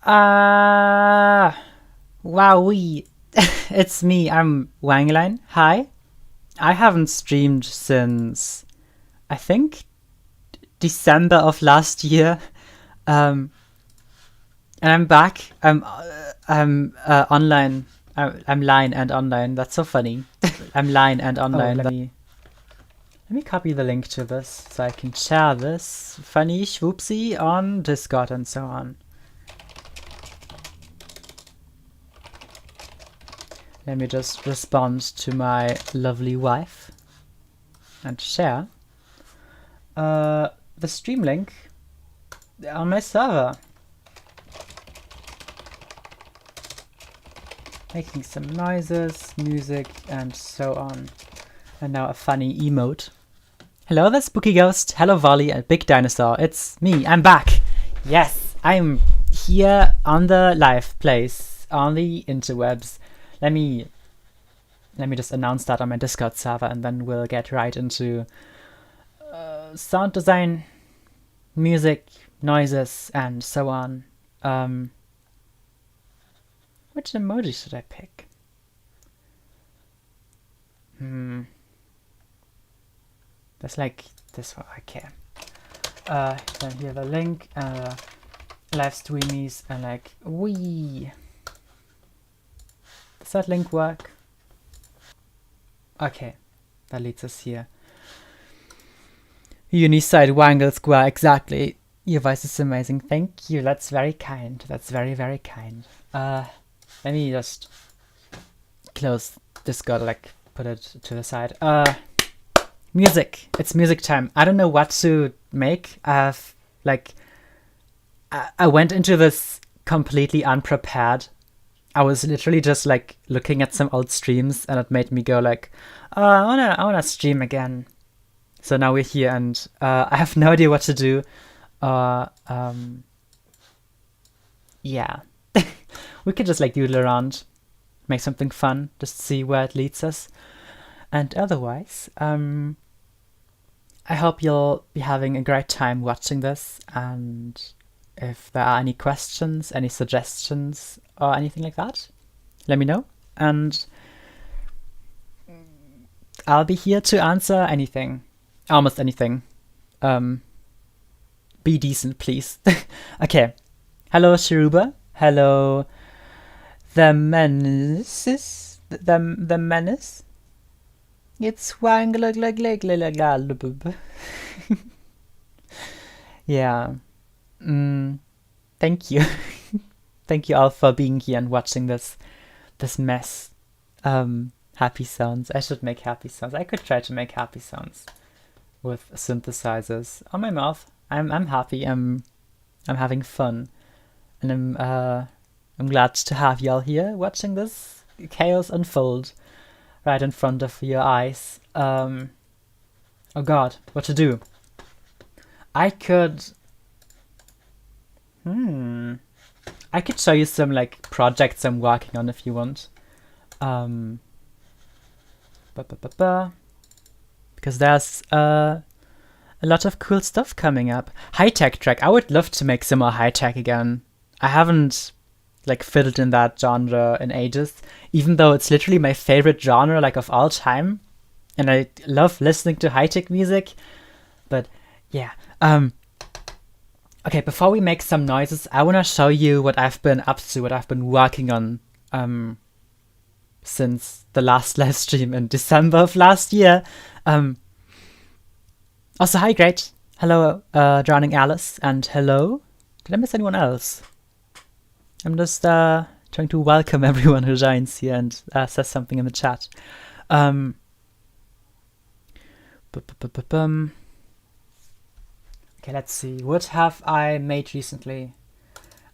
Wowee. It's me, I'm Wangline. Hi. I haven't streamed since, I think, December of last year. And I'm back. I'm online. I'm line and online. That's so funny. I'm line and online. Let me copy the link to this so I can share this funny swoopsie on Discord and so on. Let me just respond to my lovely wife and share the stream link on my server. Making some noises, music, and so on. And now a funny emote. Hello there, Spooky Ghost. Hello, Volley and Big Dinosaur. It's me. I'm back. Yes, I'm here on the live place on the interwebs. Let me just announce that on my Discord server, and then we'll get right into sound design, music, noises, and so on. Which emoji should I pick? There's like this one. Okay. Then here the link, live streamies, and like wee. Does that link work? Okay, that leads us here. Uniside Wangle Square, exactly. Your voice is amazing. Thank you. That's very kind. That's very, very kind. Let me just close Discord, like put it to the side. Music. It's music time. I don't know what to make. I went into this completely unprepared. I was literally just like looking at some old streams, and it made me go like, I wanna stream again. So now we're here, and I have no idea what to do. Yeah, we could just like doodle around, make something fun, just see where it leads us. And otherwise, I hope you'll be having a great time watching this, and if there are any questions, any suggestions, or anything like that, let me know, and I'll be here to answer anything, almost anything. Be decent, please. Okay. Hello, Shiruba. Hello, the menaces. The menace. It's wanglag. Yeah. Thank you. Thank you all for being here and watching this mess. Happy sounds. I should make happy sounds. I could try to make happy sounds with synthesizers on my mouth. I'm happy. I'm having fun, and I'm glad to have y'all here watching this chaos unfold right in front of your eyes. Oh God, what to do? I could show you some like projects I'm working on if you want. Because there's a lot of cool stuff coming up. High-tech track. I would love to make some more high-tech again. I haven't like fiddled in that genre in ages, even though it's literally my favorite genre like of all time, and I love listening to high-tech music. But yeah. Okay, before we make some noises, I want to show you what I've been up to, what I've been working on since the last live stream in December of last year. Also, hi, great. Hello, Drowning Alice, and hello. Did I miss anyone else? I'm just trying to welcome everyone who joins here and says something in the chat. Okay, let's see. What have I made recently?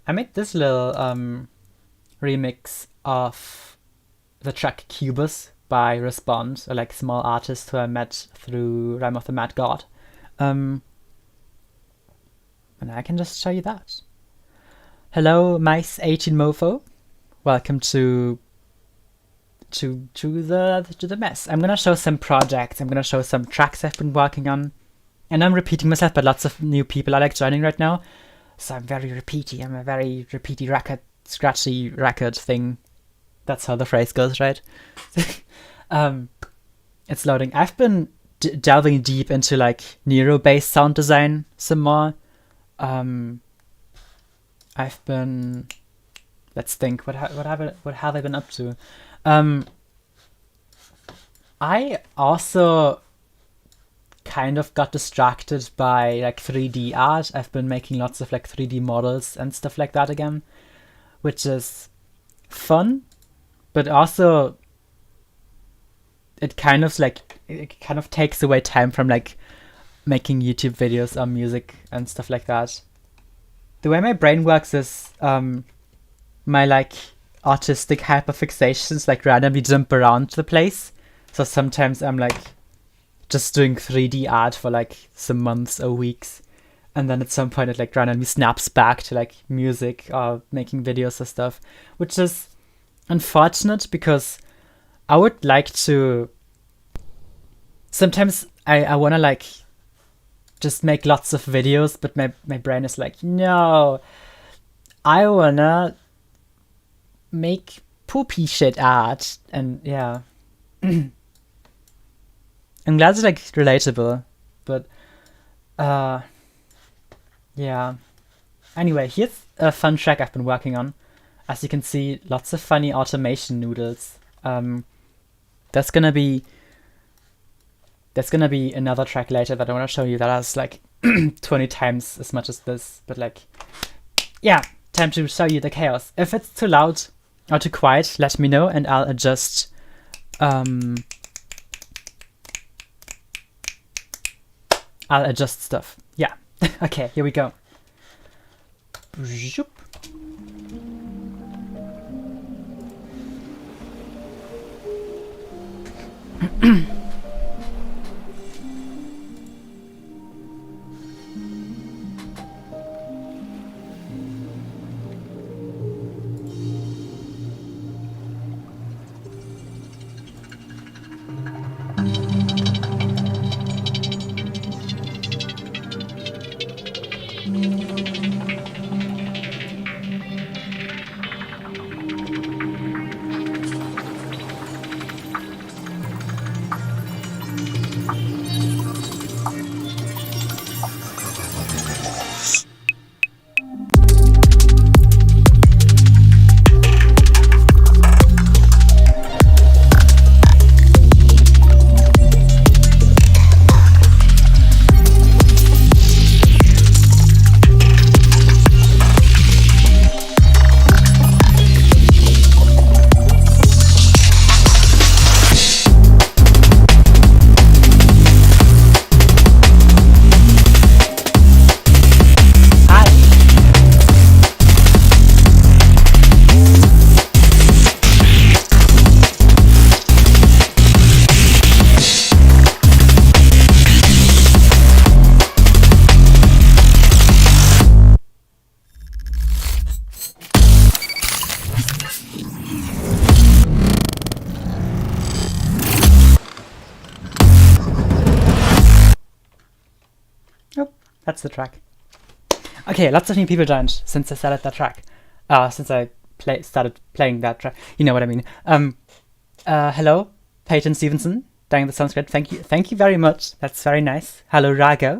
I made this little remix of the track Cubus by Respond, a like small artist who I met through Rhyme of the Mad God. And I can just show you that. Hello, Mice18 Mofo. Welcome to the mess. I'm gonna show some projects. I'm gonna show some tracks I've been working on. And I'm repeating myself, but lots of new people are like joining right now. So I'm very repeaty. I'm a very repeaty record, scratchy record thing. That's how the phrase goes, right? It's loading. I've been delving deep into like neuro-based sound design some more. I've been, let's think, what have I been up to? I also kind of got distracted by like 3D art. I've been making lots of like 3D models and stuff like that again, which is fun, but also it kind of takes away time from like making YouTube videos or music and stuff like that. The way my brain works is my like artistic hyperfixations like randomly jump around the place. So sometimes I'm like just doing 3D art for like some months or weeks, and then at some point it like randomly snaps back to like music or making videos or stuff, which is unfortunate because I would like to. Sometimes I want to like just make lots of videos, but my brain is like, no, I wanna make poopy shit art. And yeah. I'm glad it's like relatable, but yeah. Anyway, here's a fun track I've been working on. As you can see, lots of funny automation noodles. There's gonna be another track later that I want to show you that has like 20 times as much as this, but like, yeah, time to show you the chaos. If it's too loud or too quiet, let me know and I'll adjust. I'll adjust stuff. Yeah. Okay, here we go. That's the track. Okay, lots of new people joined since I started that track. Since I started playing that track. You know what I mean. Hello, Peyton Stevenson. Dang, that sounds great. Thank you very much. That's very nice. Hello, Rago.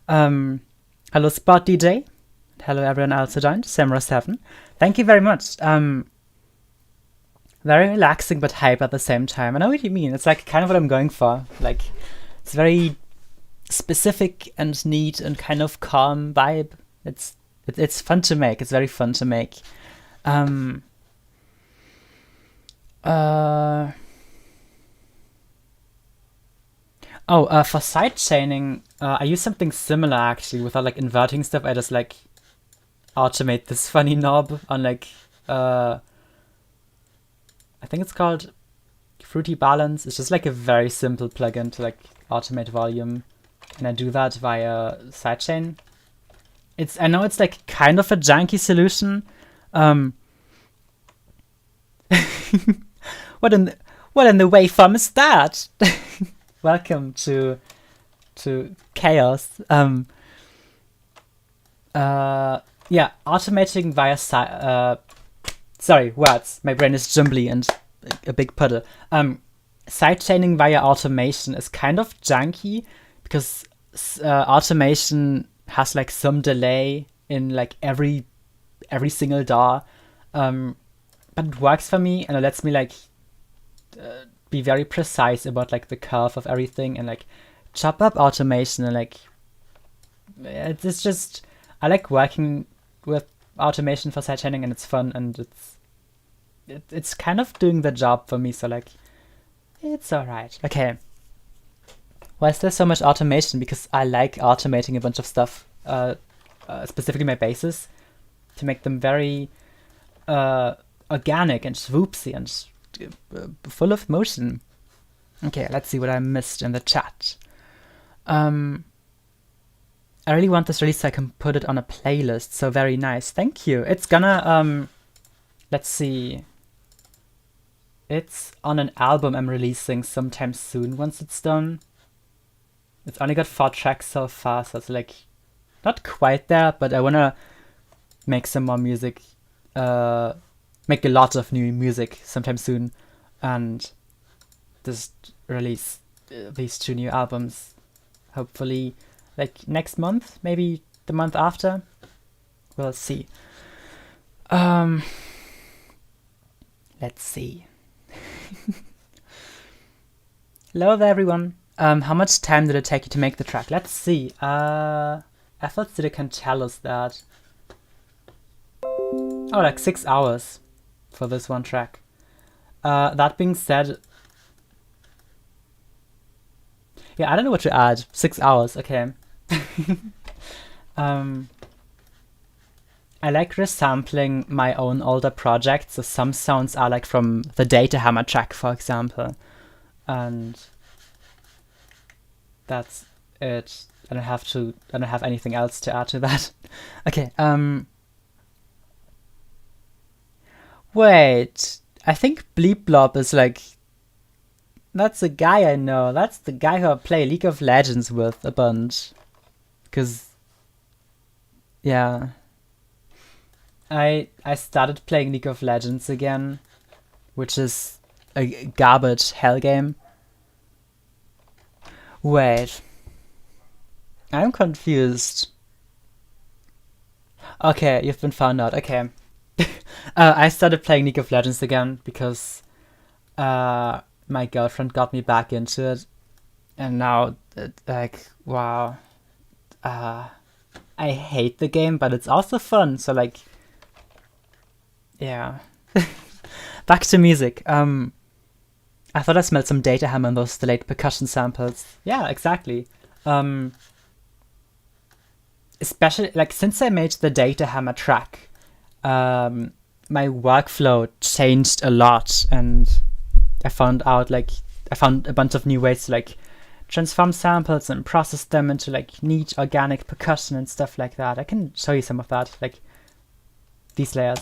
Hello, Spot DJ. Hello, everyone else who joined. Samra7. Thank you very much. Very relaxing but hype at the same time. I know what you mean. It's like kind of what I'm going for. Like, it's very specific and neat and kind of calm vibe. It's fun to make. It's very fun to make. For sidechaining, I use something similar actually. Without like inverting stuff, I just like automate this funny knob on like I think it's called Fruity Balance. It's just like a very simple plugin to like automate volume. And I do that via sidechain. I know it's like kind of a janky solution. What in the waveform is that? Welcome to chaos. yeah, automating via sorry, words. My brain is jumbly and a big puddle. Sidechaining via automation is kind of janky because automation has like some delay in like every single DAW, but it works for me and it lets me like be very precise about like the curve of everything and like chop up automation and like it's just I like working with automation for sidechaining and it's fun and it's kind of doing the job for me, so like it's alright. Okay. Why is there so much automation? Because I like automating a bunch of stuff, specifically my basses, to make them very organic and swoopsy and full of motion. Okay, let's see what I missed in the chat. I really want this release so I can put it on a playlist, so very nice. Thank you. It's gonna, let's see. It's on an album I'm releasing sometime soon once it's done. It's only got 4 tracks so far, so it's like not quite there, but I wanna make some more music, make a lot of new music sometime soon, and just release these 2 new albums, hopefully like next month, maybe the month after. We'll see. Let's see. Hello there, everyone. How much time did it take you to make the track? Let's see. I thought Sida can tell us that. Oh, like 6 hours for this one track. That being said, yeah, I don't know what to add. 6 hours, okay. I like resampling my own older projects, so some sounds are like from the Data Hammer track, for example, and that's it. I don't have anything else to add to that. Okay, wait, I think Bleep Blob is like, that's a guy I know. That's the guy who I play League of Legends with a bunch. Because, yeah, I started playing League of Legends again, which is a garbage hell game. Wait, I'm confused. Okay, you've been found out. Okay, I started playing League of Legends again because my girlfriend got me back into it, and now like wow. I hate the game, but it's also fun, so like, yeah. Back to music. I thought I smelled some Data Hammer in those delayed percussion samples. Yeah, exactly. Especially, like, since I made the Data Hammer track, my workflow changed a lot, and I found a bunch of new ways to, like, transform samples and process them into like neat organic percussion and stuff like that. I can show you some of that, like these layers.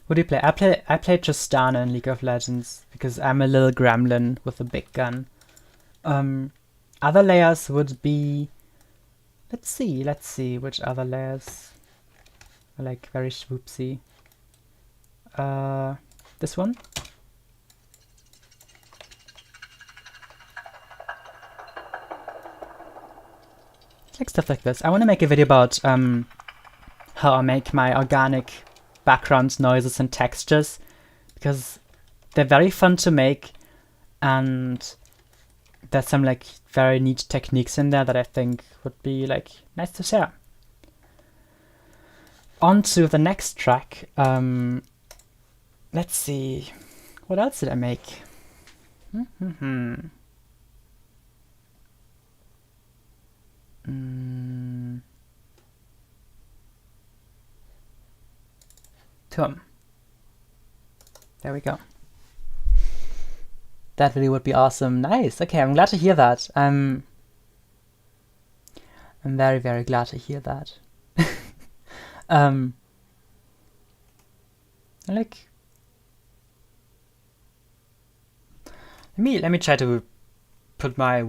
What do you play? I play Tristana in League of Legends because I'm a little gremlin with a big gun. Other layers would be, let's see which other layers are like very swoopsy. This one. Like stuff like this. I want to make a video about how I make my organic background noises and textures because they're very fun to make, and there's some like very neat techniques in there that I think would be like nice to share. On to the next track. Let's see, what else did I make? Turm. There we go. That really would be awesome. Nice. Okay, I'm glad to hear that. I'm very, very glad to hear that. Um, like, let me try to put my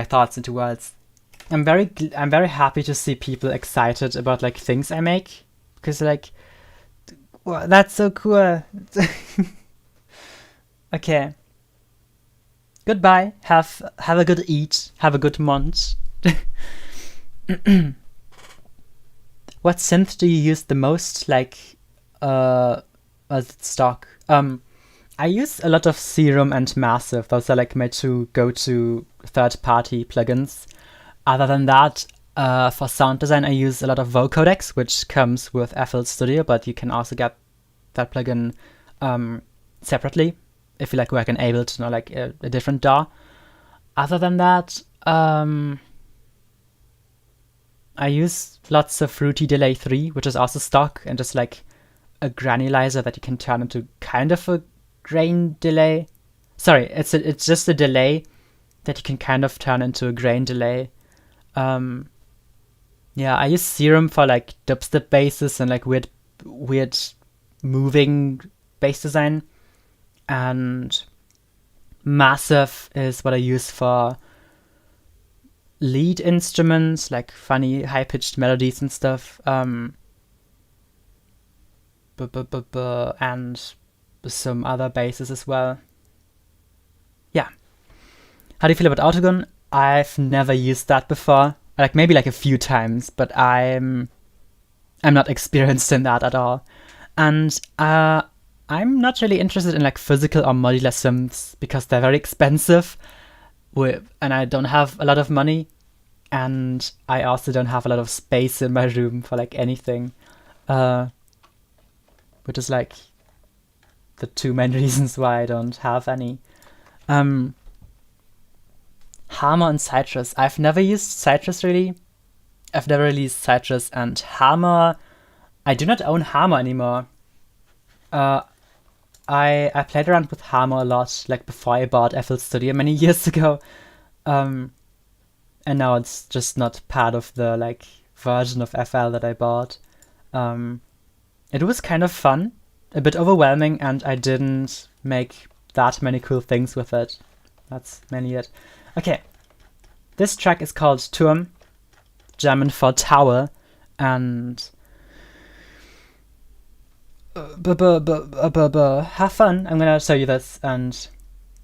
thoughts into words. I'm very happy to see people excited about like things I make, because like, wow, that's so cool. Okay. Goodbye. Have a good eat. Have a good month. What synth do you use the most? Like, stock. I use a lot of Serum and Massive. Those are like my two go-to third-party plugins. Other than that, for sound design, I use a lot of Vocodex, which comes with FL Studio, but you can also get that plugin separately if you like work in Ableton or like a different DAW. Other than that, I use lots of Fruity Delay 3, which is also stock and just like a granulizer that you can turn into kind of a grain delay. Sorry, it's just a delay that you can kind of turn into a grain delay. Yeah, I use Serum for like dubstep basses and like weird moving bass design. And Massive is what I use for lead instruments, like funny high-pitched melodies and stuff. And some other basses as well. Yeah. How do you feel about Autogun? I've never used that before. Like maybe like a few times, but I'm not experienced in that at all. And I'm not really interested in like physical or modular synths because they're very expensive, and I don't have a lot of money, and I also don't have a lot of space in my room for like anything, which is like the two main reasons why I don't have any. Hammer and Citrus. I've never used Citrus really. I've never really used Citrus, and Hammer. I do not own Hammer anymore. I played around with Hammer a lot, like before I bought FL Studio many years ago, and now it's just not part of the like version of FL that I bought. It was kind of fun, a bit overwhelming, and I didn't make that many cool things with it. That's mainly it. Okay, this track is called Turm, German for tower, and have fun. I'm gonna show you this and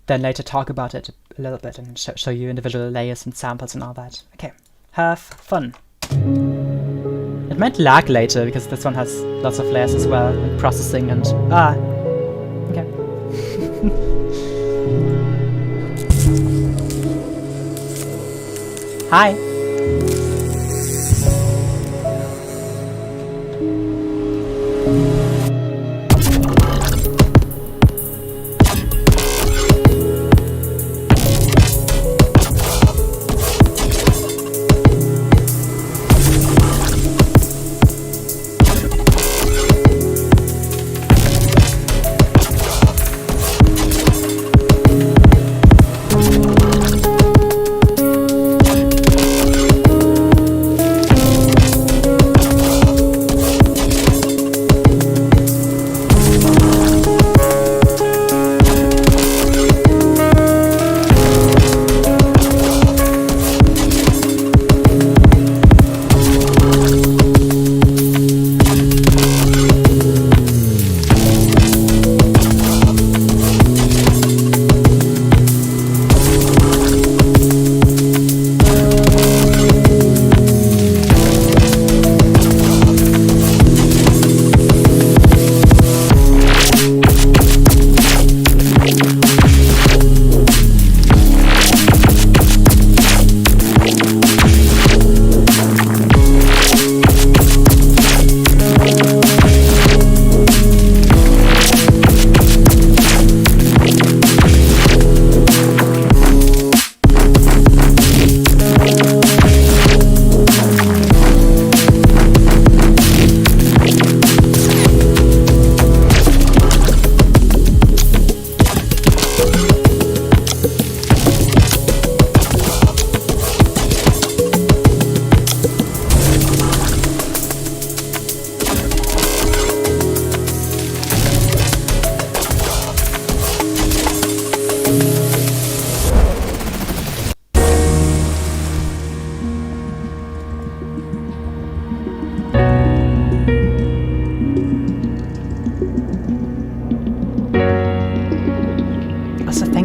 then later talk about it a little bit and show you individual layers and samples and all that. Okay, have fun. It might lag later because this one has lots of layers as well and processing and okay. Hi.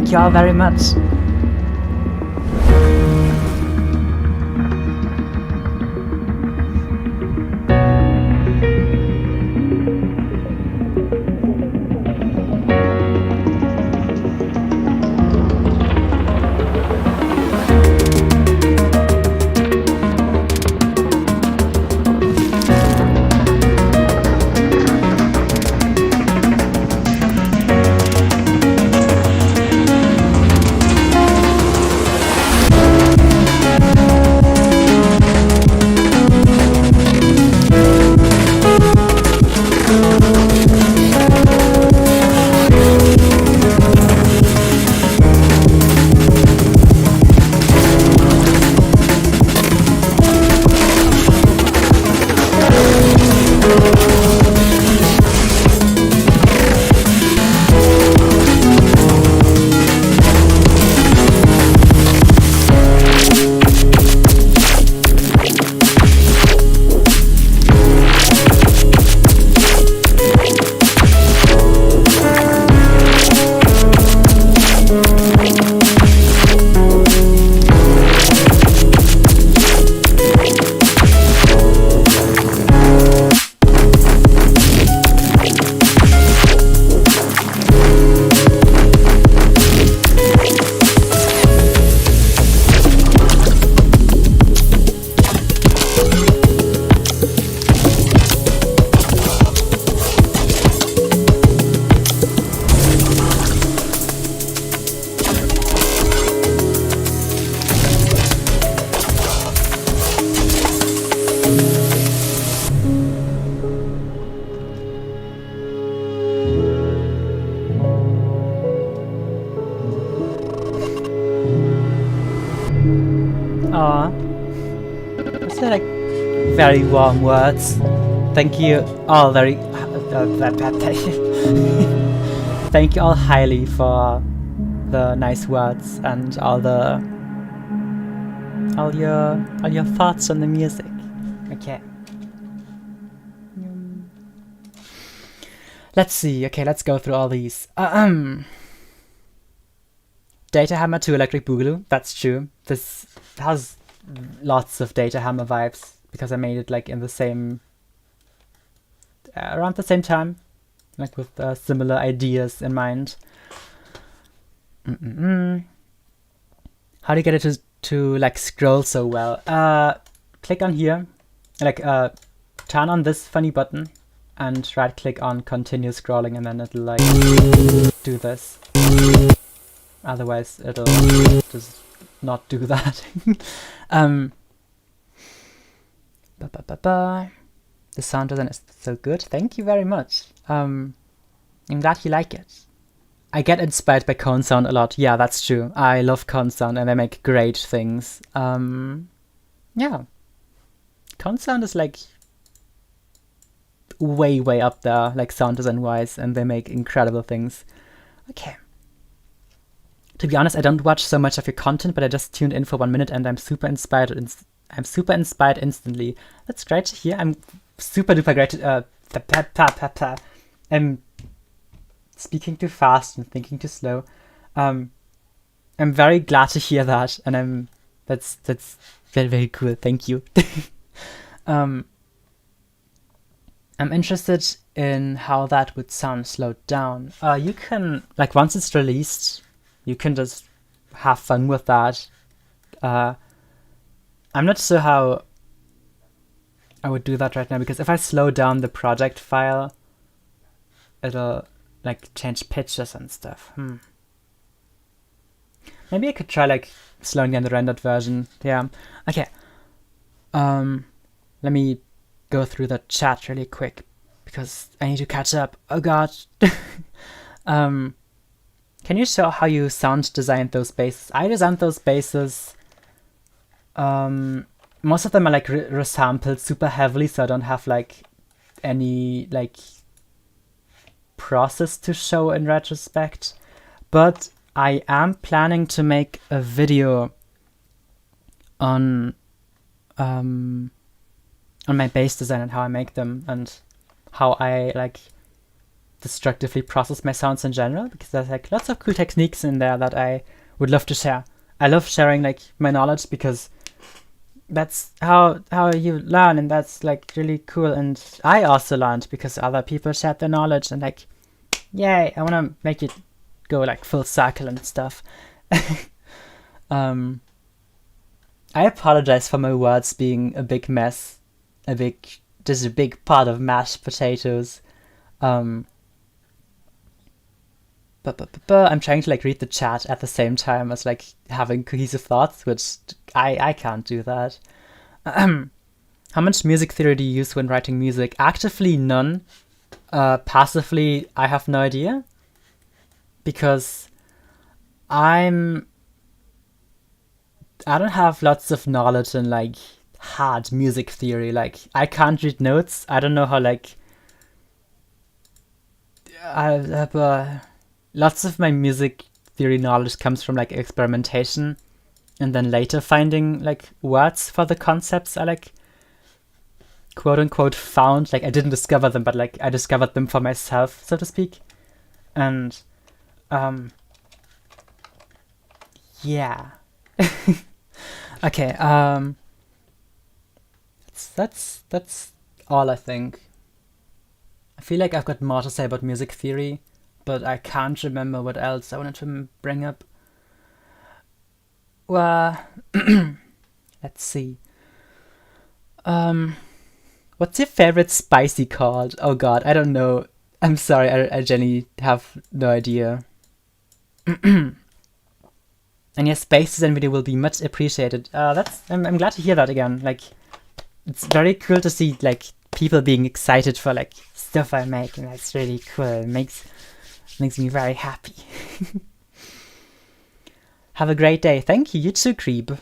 Thank you all very much. Aw. Those are like very warm words. Thank you all very thank you all highly for the nice words and all your thoughts on the music. Okay. Let's see. Okay, let's go through all these. Data Hammer to Electric Boogaloo. That's true. This has lots of Data Hammer vibes because I made it like in the same around the same time, like with similar ideas in mind. How do you get it to like scroll so well? Click on here, like turn on this funny button and right click on continue scrolling, and then it'll like do this. Otherwise it'll just not do that. The sound design is so good. Thank you very much. I'm glad you like it. I get inspired by Cone Sound a lot. Yeah, that's true. I love Cone Sound and they make great things. Yeah. Cone Sound is like way up there, like sound design wise, and they make incredible things. Okay. To be honest, I don't watch so much of your content, but I just tuned in for 1 minute and I'm super inspired. I'm super inspired instantly. That's great to hear. I'm super duper great. I'm speaking too fast and thinking too slow. I'm very glad to hear that, and that's very cool. Thank you. I'm interested in how that would sound slowed down. You can, like, once it's released, you can just have fun with that. I'm not sure how I would do that right now, because if I slow down the project file, it'll like change pitches and stuff. Maybe I could try like slowing down the rendered version. Yeah. Okay. Let me go through the chat really quick because I need to catch up. Oh god. Can you show how you sound designed those basses? I designed those basses. Most of them are like resampled super heavily, so I don't have like any like process to show in retrospect. But I am planning to make a video on my bass design and how I make them and how I like destructively process my sounds in general, because there's like lots of cool techniques in there that I would love to share. I love sharing like my knowledge because that's how you learn, and that's like really cool. And I also learned because other people shared their knowledge, and like, yay, I want to make it go like full circle and stuff. I apologize for my words being a big mess, just a big pot of mashed potatoes. But I'm trying to like read the chat at the same time as like having cohesive thoughts, which I can't do that. How much music theory do you use when writing music? Actively, none. Passively, I have no idea, because I don't have lots of knowledge in like hard music theory. Like, I can't read notes. I don't know how like lots of my music theory knowledge comes from like experimentation, and then later finding like words for the concepts I like quote unquote found. Like, I didn't discover them, but like I discovered them for myself, so to speak. And yeah. Okay, that's all, I think. I feel like I've got more to say about music theory, but I can't remember what else I wanted to bring up. Well, let's see. What's your favorite spicy called? Oh god, I don't know. I'm sorry, I genuinely have no idea. And yes, spaces and video will be much appreciated. I'm glad to hear that again. Like, it's very cool to see like people being excited for like stuff I make, and that's really cool. It makes me very happy. Have a great day. Thank you. You too, Creeb.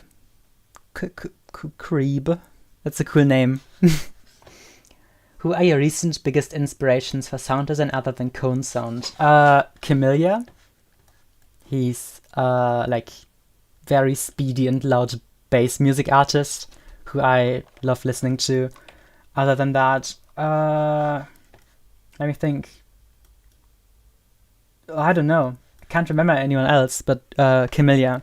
Creeb. That's a cool name. Who are your recent biggest inspirations for sound design other than cone sound? Camellia. He's like very speedy and loud bass music artist who I love listening to. Other than that, let me think. I don't know. I can't remember anyone else, but Camellia.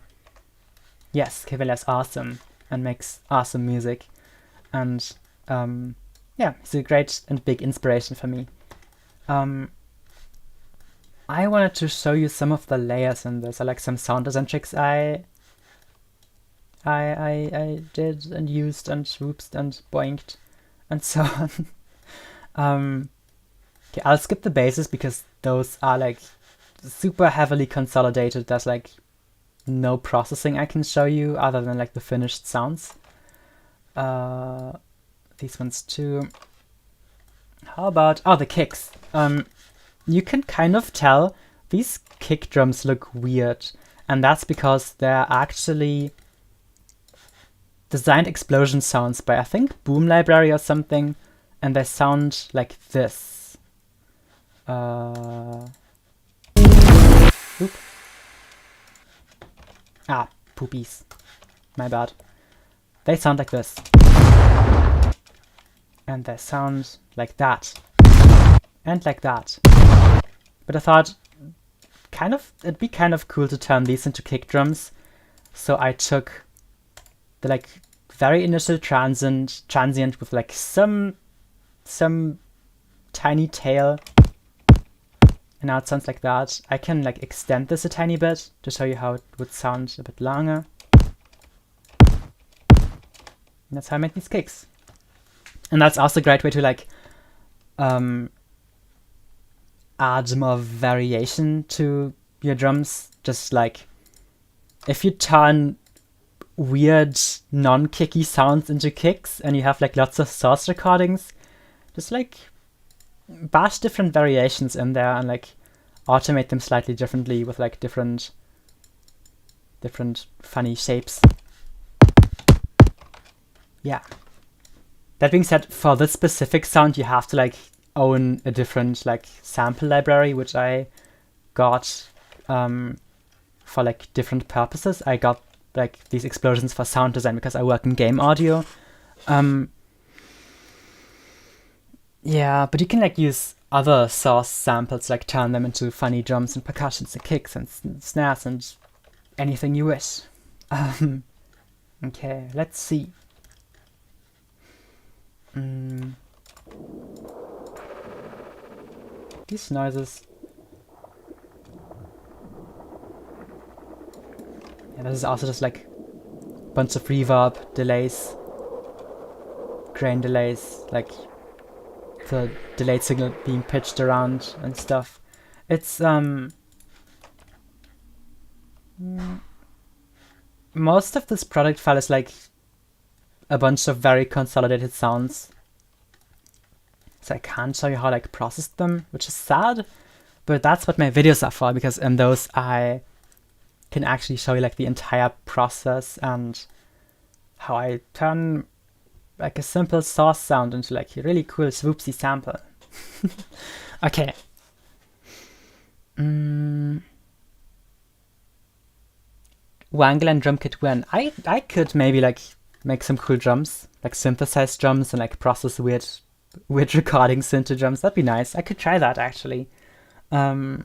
Yes, Camellia's awesome and makes awesome music. And yeah, he's a great and big inspiration for me. I wanted to show you some of the layers in this. I like some sound design tricks I did and used and swooped and boinked and so on. Okay, I'll skip the basses because those are like super heavily consolidated. There's like no processing I can show you other than like the finished sounds. These ones too. How about the kicks? You can kind of tell these kick drums look weird, and that's because they're actually designed explosion sounds by, I think, Boom Library or something, and they sound like this. Oop. Poopies. My bad. They sound like this. And they sound like that. And like that. But I thought it'd be kind of cool to turn these into kick drums. So I took the like very initial transient with like some tiny tail. And now it sounds like that. I can like extend this a tiny bit to show you how it would sound a bit longer. And that's how I make these kicks. And that's also a great way to like add more variation to your drums. Just like if you turn weird non-kicky sounds into kicks and you have like lots of source recordings, just like bash different variations in there and like automate them slightly differently with like different funny shapes. Yeah. That being said, for this specific sound, you have to like own a different like sample library, which I got for like different purposes. I got like these explosions for sound design because I work in game audio. Yeah, but you can like use other source samples, like turn them into funny drums and percussions and kicks and snares and anything you wish. Okay, let's see. These noises. Yeah, this is also just like a bunch of reverb, delays, grain delays, like the delayed signal being pitched around and stuff. It's most of this product file is like a bunch of very consolidated sounds. So I can't show you how I like processed them, which is sad, but that's what my videos are for, because in those I can actually show you like the entire process and how I turn like a simple source sound into like a really cool swoopsy sample. Okay. Wangle and drum kit when I could maybe like make some cool drums, like synthesized drums and like process weird recording synth drums. That'd be nice. I could try that actually. I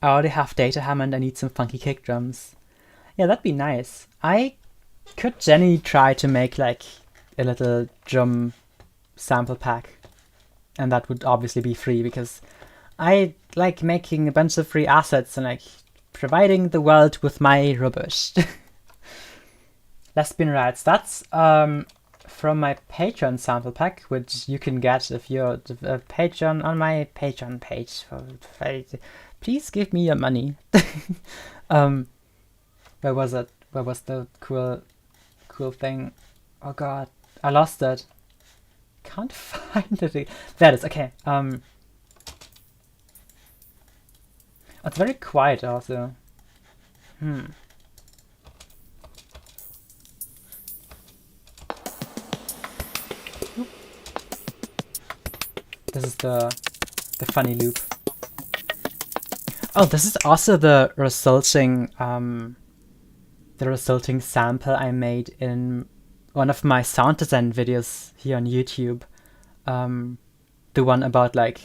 already have data hammer and I need some funky kick drums. Yeah, that'd be nice. I could genuinely try to make like a little drum sample pack, and that would obviously be free because I like making a bunch of free assets and like providing the world with my rubbish. Lesbian Rights. That's from my Patreon sample pack, which you can get if you're a Patreon on my Patreon page. Please give me your money. Where was it? Where was the cool thing? Oh god, I lost it. Can't find it. There it is. Okay. It's very quiet also. This is the funny loop. Oh, this is also the resulting sample I made in one of my sound design videos here on YouTube. The one about like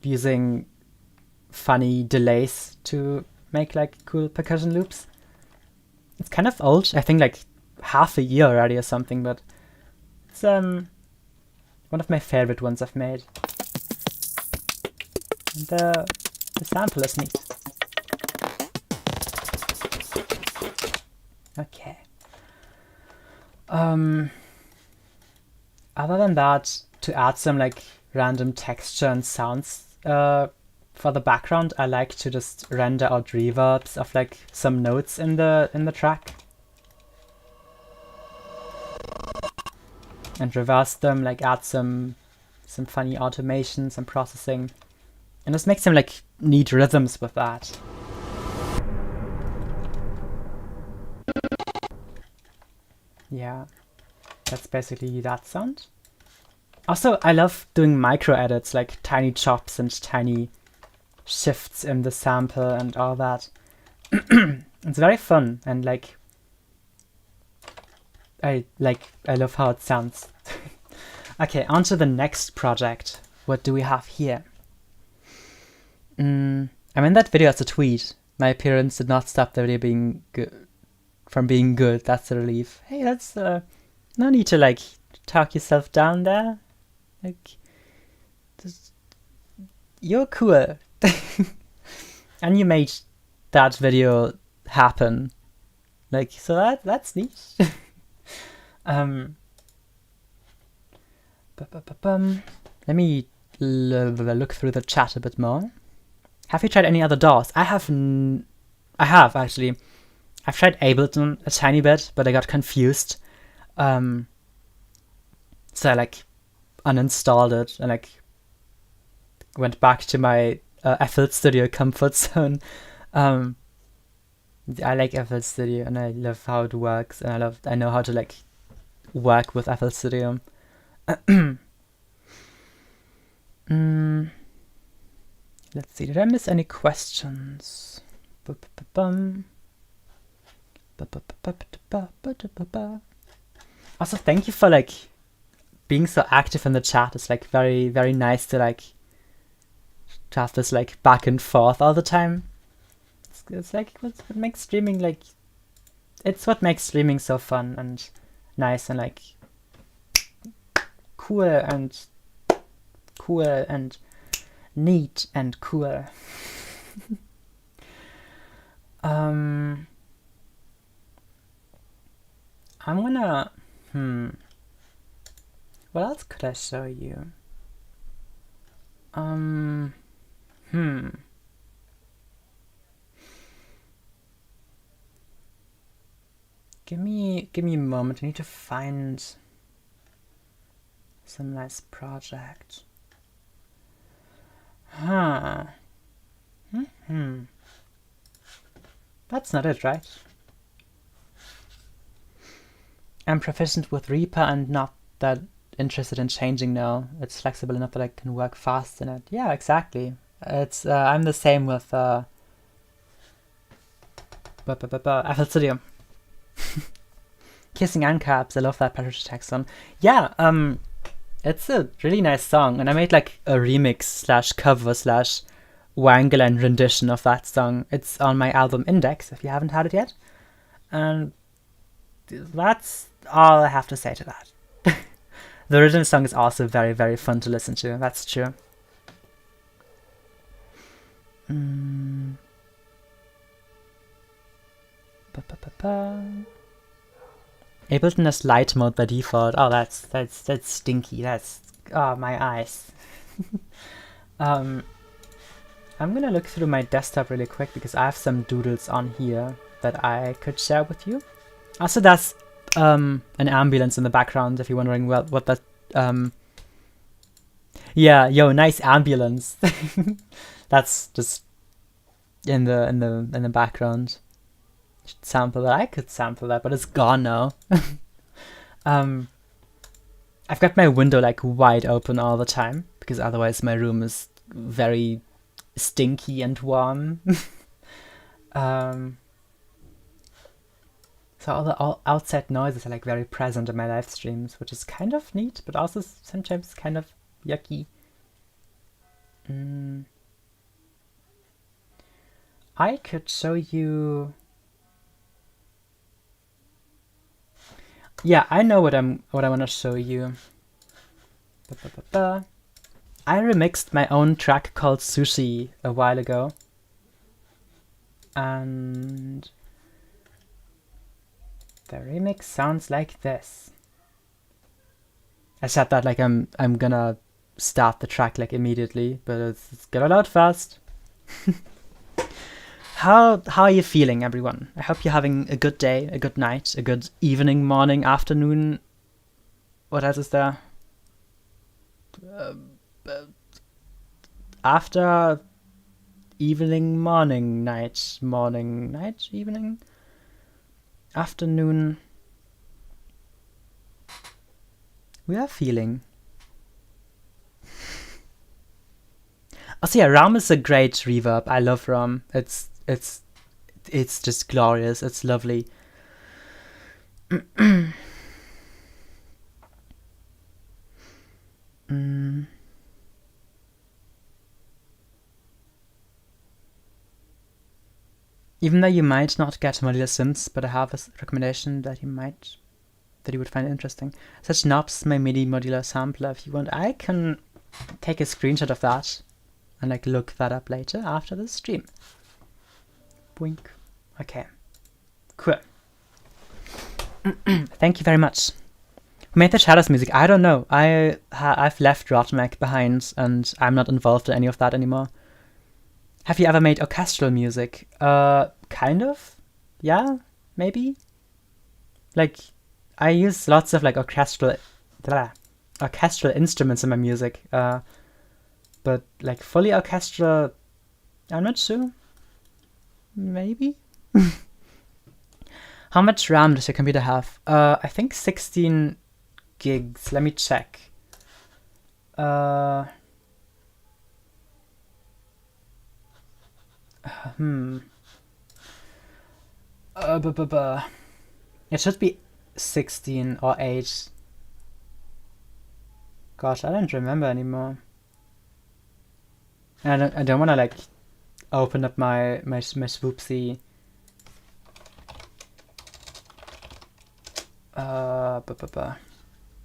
using funny delays to make like cool percussion loops. It's kind of old, I think like half a year already or something, but it's one of my favorite ones I've made. And the sample is neat. Okay. Other than that, to add some like random texture and sounds for the background, I like to just render out reverbs of like some notes in the track and reverse them, like add some funny automation, some processing, and just make some like neat rhythms with that. Yeah, that's basically that sound. Also, I love doing micro edits, like tiny chops and tiny shifts in the sample and all that. It's very fun, and like I love how it sounds. Okay, on to the next project. What do we have here? I mean, that video has a tweet. My appearance did not stop the video being from being good. That's a relief. Hey, that's no need to like talk yourself down there. Like, just, you're cool. And you made that video happen. Like, so that's neat. Let me look through the chat a bit more. Have you tried any other DAWs? I have actually. I've tried Ableton a tiny bit, but I got confused. So I like uninstalled it and like went back to my FL Studio comfort zone. I like FL Studio and I love how it works, and I know how to like work with FL Studio. Let's see, did I miss any questions? Also, thank you for like being so active in the chat is like very, very nice to like to have this like back and forth all the time. It's like what makes streaming like, it's what makes streaming so fun and nice and like cool and neat and cool. I'm gonna what else could I show you? Give me a moment. I need to find some nice project. That's not it, right? I'm proficient with Reaper and not that interested in changing now. It's flexible enough that I can work fast in it. Yeah, exactly. It's I'm the same with FL Studio. Kissing and Caps, I love that Patricia Texon. Yeah, it's a really nice song, and I made like a remix slash cover slash wangle and rendition of that song. It's on my album Index if you haven't had it yet. And that's all I have to say to that. The original song is also very, very fun to listen to. That's true. Ableton has light mode by default. Oh, that's stinky. That's my eyes. I'm gonna look through my desktop really quick because I have some doodles on here that I could share with you. Also, that's an ambulance in the background. If you're wondering what that yeah, yo, nice ambulance. That's just in the background. Should sample that. I could sample that, but it's gone now. I've got my window like wide open all the time because otherwise my room is very stinky and warm. So all the outside noises are like very present in my live streams, which is kind of neat, but also sometimes kind of yucky. I could show you. Yeah, I know what I want to show you. I remixed my own track called Sushi a while ago, and the remix sounds like this. I said that like I'm gonna start the track like immediately, but it's get out fast. How are you feeling, everyone? I hope you're having a good day, a good night, a good evening, morning, afternoon. What else is there? After evening, morning, night, evening, afternoon. We are feeling. Also, yeah, Ram is a great reverb. I love Ram. It's just glorious. It's lovely. Even though you might not get modular synths, but I have a recommendation that you would find interesting. Such knobs, my MIDI modular sampler. If you want, I can take a screenshot of that and like look that up later after the stream. Boink. Okay. Cool. Thank you very much. Who made the Shadows music? I don't know. I've left Rotmac behind and I'm not involved in any of that anymore. Have you ever made orchestral music? Kind of. Yeah, maybe. Like, I use lots of like orchestral instruments in my music. But like fully orchestral, I'm not sure. Maybe. How much RAM does your computer have? I think 16 gigs. Let me check. It should be 16 or 8. Gosh, I don't remember anymore. And I don't want to like open up my swoopsy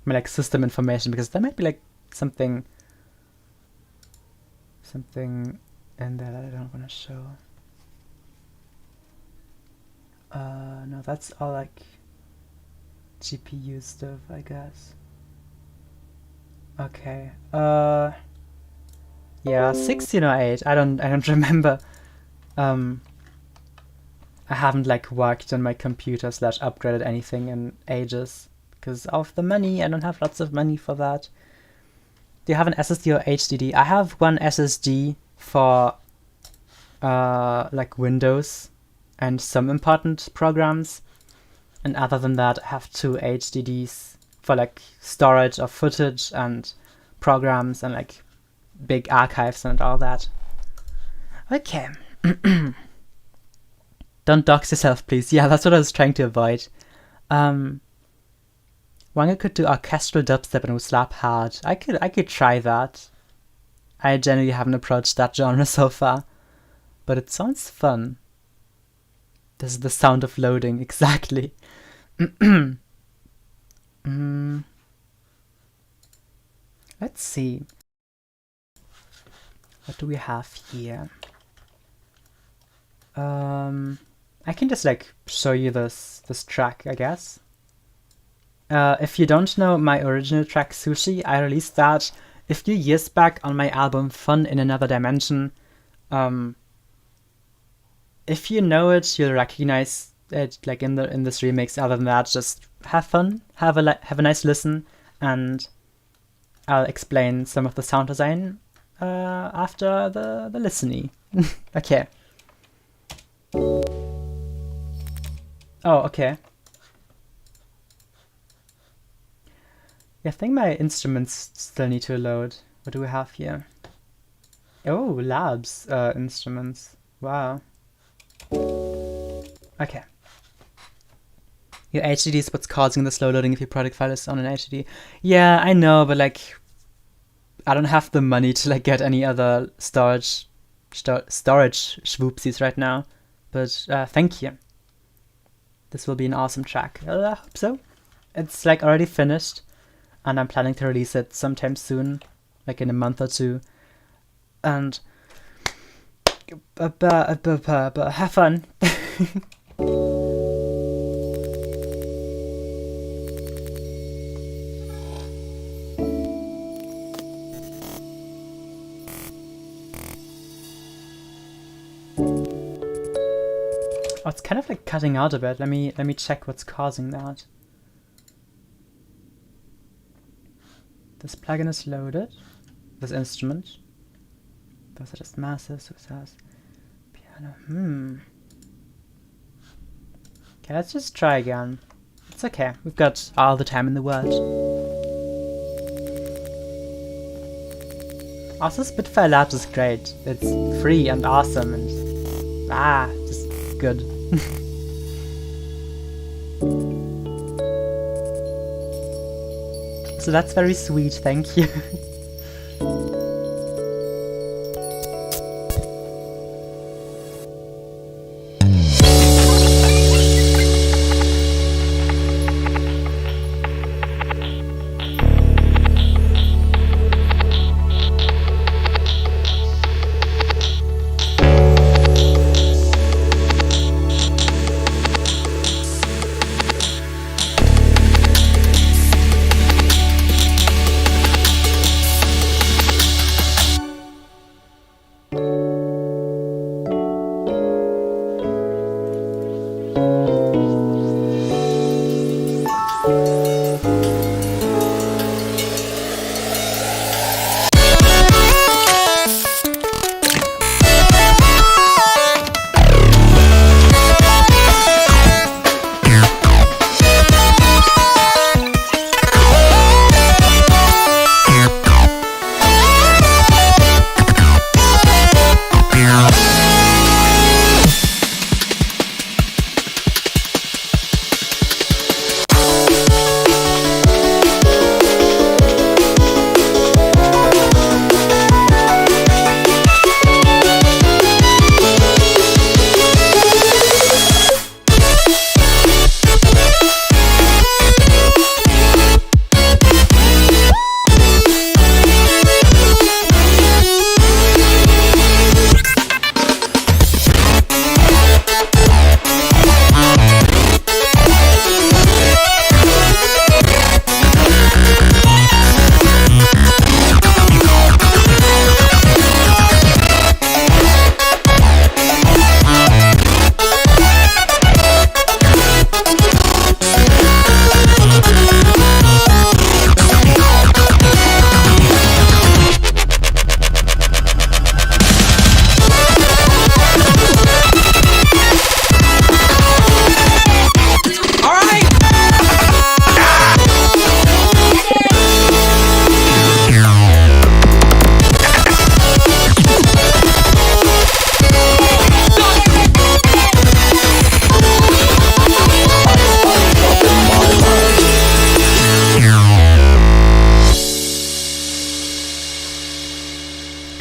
my like system information, because there might be like something in there that I don't want to show. No, that's all like GPU stuff, I guess. Okay. Yeah, 1608. I don't remember. I haven't like worked on my computer / upgraded anything in ages because of the money. I don't have lots of money for that. Do you have an SSD or HDD? I have one SSD for like Windows and some important programs, and other than that I have 2 HDDs for like storage of footage and programs and like big archives and all that. Okay. Don't dox yourself, please. Yeah, that's what I was trying to avoid. Wanga could do orchestral dubstep and it would slap hard. I could try that. I generally haven't approached that genre so far, but it sounds fun. This is the sound of loading, exactly. Let's see. What do we have here? I can just like show you this track, I guess. If you don't know my original track Sushi, I released that a few years back on my album Fun in Another Dimension. If you know it, you'll recognize it like in this remix. Other than that, just have fun, have a nice listen, and I'll explain some of the sound design after the listening. Okay. Oh, okay. Yeah, I think my instruments still need to load. What do we have here? Oh, labs instruments. Wow. Okay. Your HDD is what's causing the slow loading if your product file is on an HDD. Yeah, I know, but like, I don't have the money to like get any other storage swoopsies right now. But thank you. This will be an awesome track. I hope so. It's like already finished, and I'm planning to release it sometime soon, like in a month or two. And have fun. Oh, it's kind of like cutting out a bit. Let me check what's causing that. This plugin is loaded. This instrument. Those are just masses. Who says piano? Okay, let's just try again. It's okay. We've got all the time in the world. Also, Spitfire Labs is great. It's free and awesome and just good. So that's very sweet, thank you.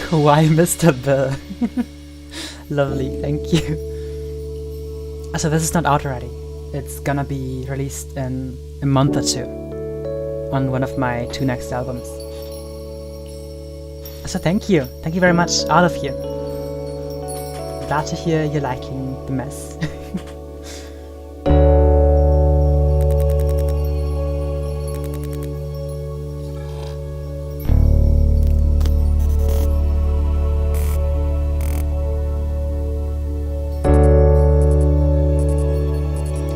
Kawaii Mr. Bill. Lovely, thank you. So this is not out already. It's gonna be released in a month or two on one of my 2 next albums. So thank you very much, all of you. Glad to hear you're liking the mess.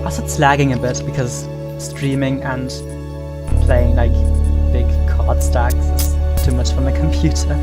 Also, it's lagging a bit because streaming and playing like big chord stacks is too much for my computer.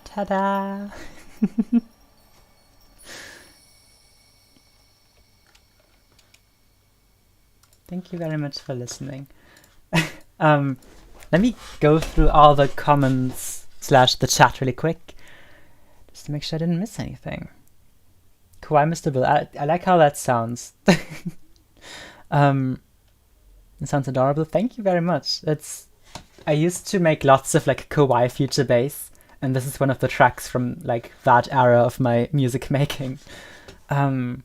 Ta-da! Thank you very much for listening. Let me go through all the comments / the chat really quick, just to make sure I didn't miss anything. Kawaii Mr. Bill, I like how that sounds. It sounds adorable. Thank you very much. I used to make lots of like kawaii future bass, and this is one of the tracks from like that era of my music making. Will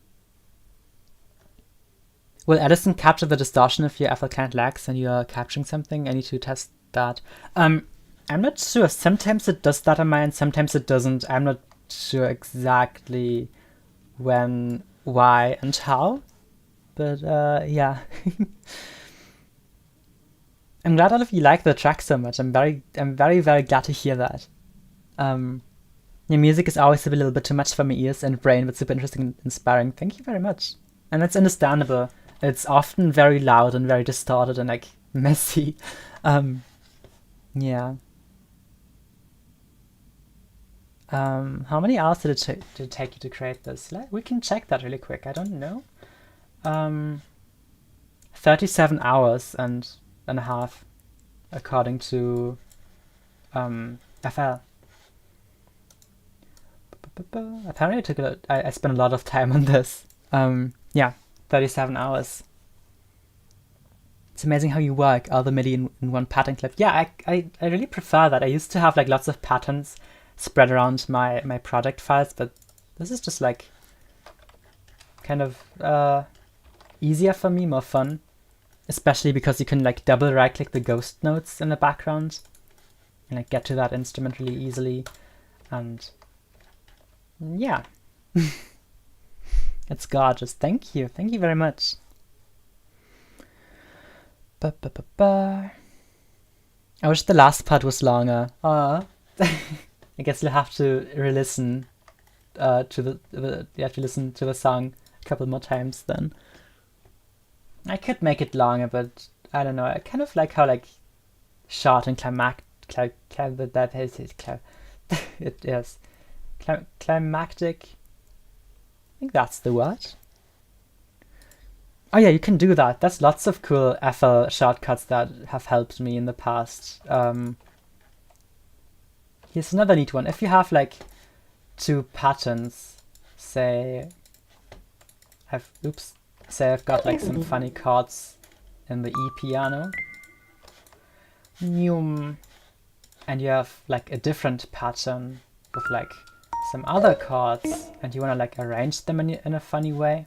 Edison capture the distortion if your FL client lags and you're capturing something? I need to test that. I'm not sure. Sometimes it does that on my end, sometimes it doesn't. I'm not sure exactly when, why, and how. But yeah. I'm glad all of you like the track so much. I'm very, very glad to hear that. Your music is always a little bit too much for my ears and brain, but super interesting and inspiring. Thank you very much. And that's understandable. It's often very loud and very distorted and like messy. Yeah. How many hours did it take you to create this? We can check that really quick. I don't know. 37 hours and a half, according to FL. Apparently I spent a lot of time on this. Yeah, 37 hours. It's amazing how you work all the MIDI in one pattern clip. Yeah, I really prefer that. I used to have like lots of patterns spread around my project files, but this is just like kind of easier for me, more fun. Especially because you can like double right click the ghost notes in the background and like get to that instrument really easily. And yeah. It's gorgeous. Thank you very much. I wish the last part was longer. I guess you'll have to re-listen you have to listen to the song a couple more times then. I could make it longer, but I don't know. I kind of like how like short and climactic. It is climactic. I think that's the word. Oh yeah, you can do that. There's lots of cool FL shortcuts that have helped me in the past. Here's another neat one. If you have like 2 patterns, say I've got like some funny chords in the E piano, and you have like a different pattern with like some other chords, and you want to like arrange them in a funny way,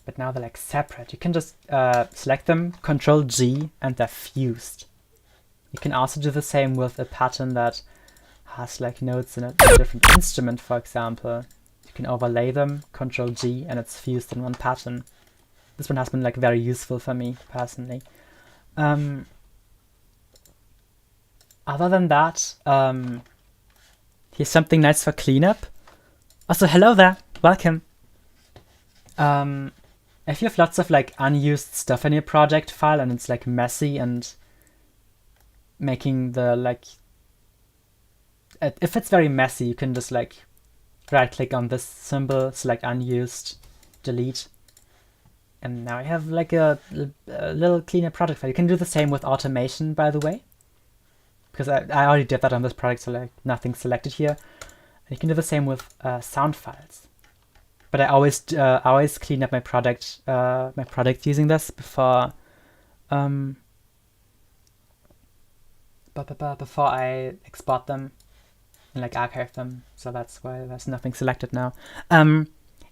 but now they're like separate. You can just select them, Control G, and they're fused. You can also do the same with a pattern that has like notes in a different instrument, for example. You can overlay them, Control G, and it's fused in one pattern. This one has been like very useful for me personally. Other than that, here's something nice for cleanup. Also, hello there, welcome. If you have lots of like unused stuff in your project file and it's like messy and making the like, if it's very messy, you can just like right click on this symbol, select unused, delete. And now I have like a little cleaner project file. You can do the same with automation, by the way, because I already did that on this project, so like nothing selected here. And you can do the same with sound files. But I always clean up my project using this before before I export them and like archive them. So that's why there's nothing selected now.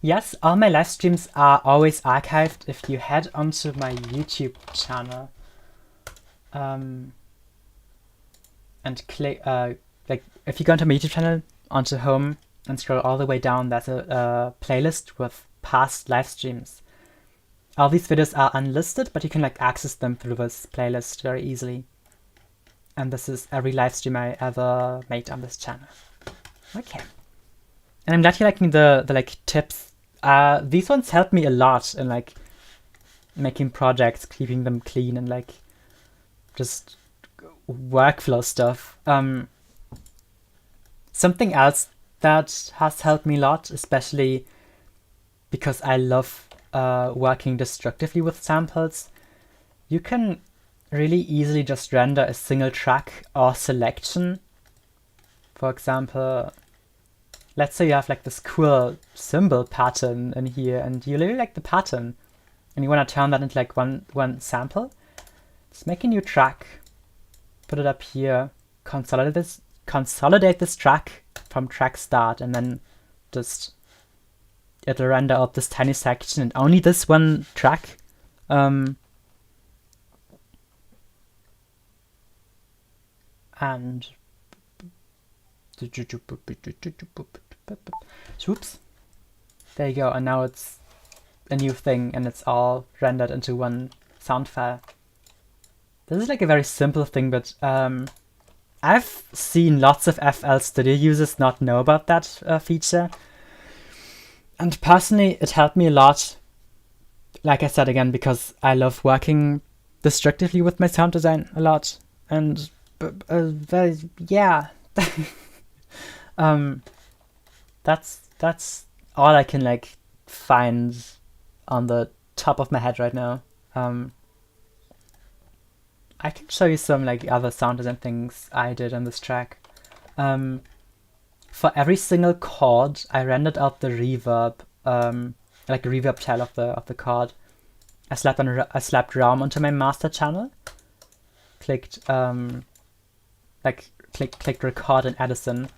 Yes, all my live streams are always archived if you head onto my YouTube channel and click like if you go into my YouTube channel onto home and scroll all the way down, there's a playlist with past live streams. All these videos are unlisted, but you can like access them through this playlist very easily. And this is every live stream I ever made on this channel. Okay. And I'm glad you're liking the like tips. These ones help me a lot in like making projects, keeping them clean, and like just workflow stuff. Something else that has helped me a lot, especially because I love working destructively with samples, you can really easily just render a single track or selection. For example, let's say you have like this cool symbol pattern in here and you really like the pattern and you want to turn that into like one sample. Just make a new track, put it up here, consolidate this track from track start, and then just it'll render out this tiny section and only this one track. And oops, there you go, and now it's a new thing and it's all rendered into one sound file. This is like a very simple thing, but I've seen lots of FL Studio users not know about that feature. And personally, it helped me a lot. Like I said again, because I love working destructively with my sound design a lot. And yeah, that's all I can like find on the top of my head right now. I can show you some like other sound design things I did on this track. For every single chord, I rendered out the reverb, like a reverb tail of the chord. I slapped Realm onto my master channel. Clicked clicked record in Edison,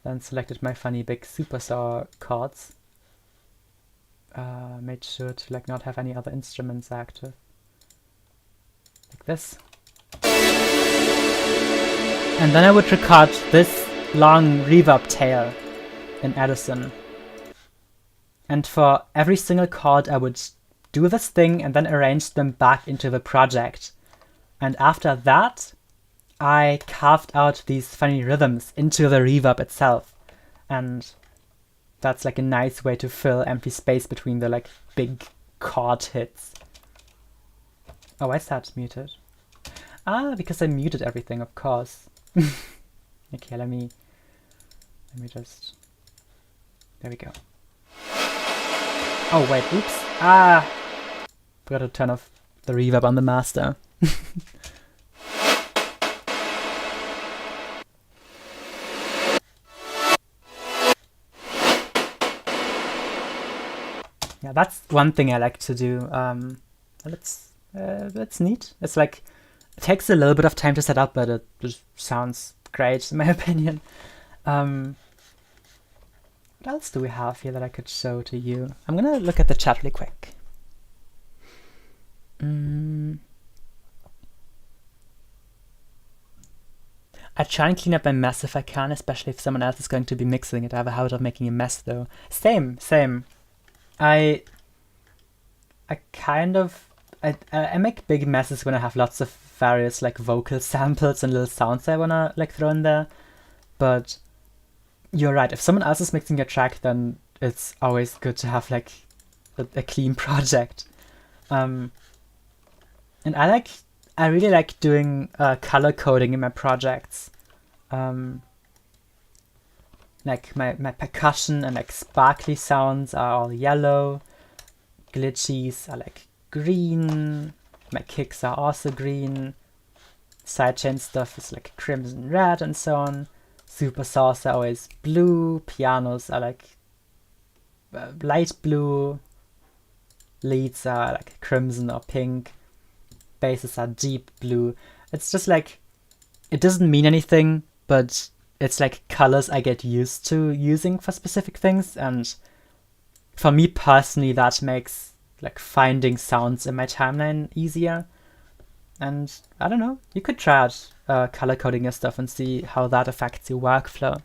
then selected my funny big supersaw chords. Made sure to like not have any other instruments active. Like this. And then I would record this long reverb tail in Edison. And for every single chord I would do this thing and then arrange them back into the project. And after that, I carved out these funny rhythms into the reverb itself. And that's like a nice way to fill empty space between the like big chord hits. Oh, why is that muted? Because I muted everything, of course. Okay, let me just... There we go. Oh, wait, oops. Forgot to turn off the reverb on the master. Yeah, that's one thing I like to do. It's neat. It's like, it takes a little bit of time to set up, but it just sounds great in my opinion. What else do we have here that I could show to you? I'm gonna look at the chat really quick. I try and clean up my mess if I can, especially if someone else is going to be mixing it. I have a habit of making a mess though. Same. I kind of I make big messes when I have lots of various like vocal samples and little sounds I wanna like throw in there. But you're right. If someone else is mixing your track, then it's always good to have like a clean project. And I really like doing color coding in my projects. Like my percussion and like sparkly sounds are all yellow. Glitchies are like green. My kicks are also green. Sidechain stuff is like crimson red and so on. Super saws are always blue. Pianos are like light blue. Leads are like crimson or pink. Basses are deep blue. It's just like, it doesn't mean anything, but it's like colors I get used to using for specific things, and for me personally that makes like finding sounds in my timeline easier. And I don't know, you could try out color coding your stuff and see how that affects your workflow.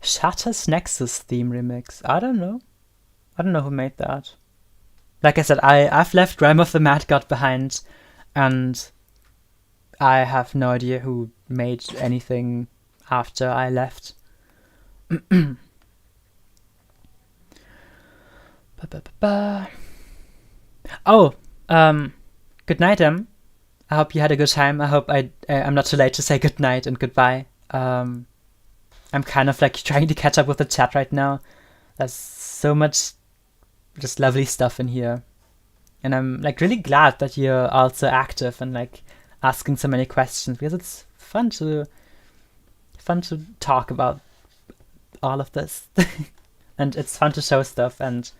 Shatter's Nexus theme remix. I don't know who made that. Like I said, I've left Realm of the Mad God behind, and I have no idea who made anything after I left. Oh, good night, Em. I hope you had a good time. I hope I'm not too late to say good night and goodbye. I'm kind of like trying to catch up with the chat right now. There's so much just lovely stuff in here. And I'm like really glad that you're also active and like asking so many questions, because it's fun to talk about all of this. And it's fun to show stuff, and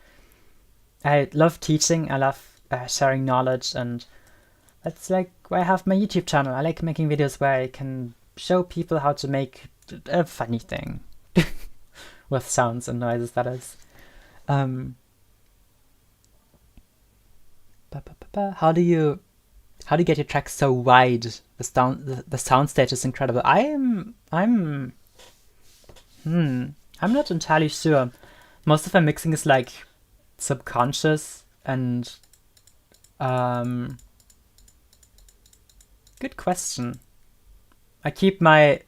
I love teaching. I love sharing knowledge, and that's like why I have my YouTube channel. I like making videos where I can show people how to make a funny thing with sounds and noises, that is. How do you get your track so wide? The sound stage is incredible. I'm not entirely sure. Most of my mixing is like subconscious, and good question. I keep my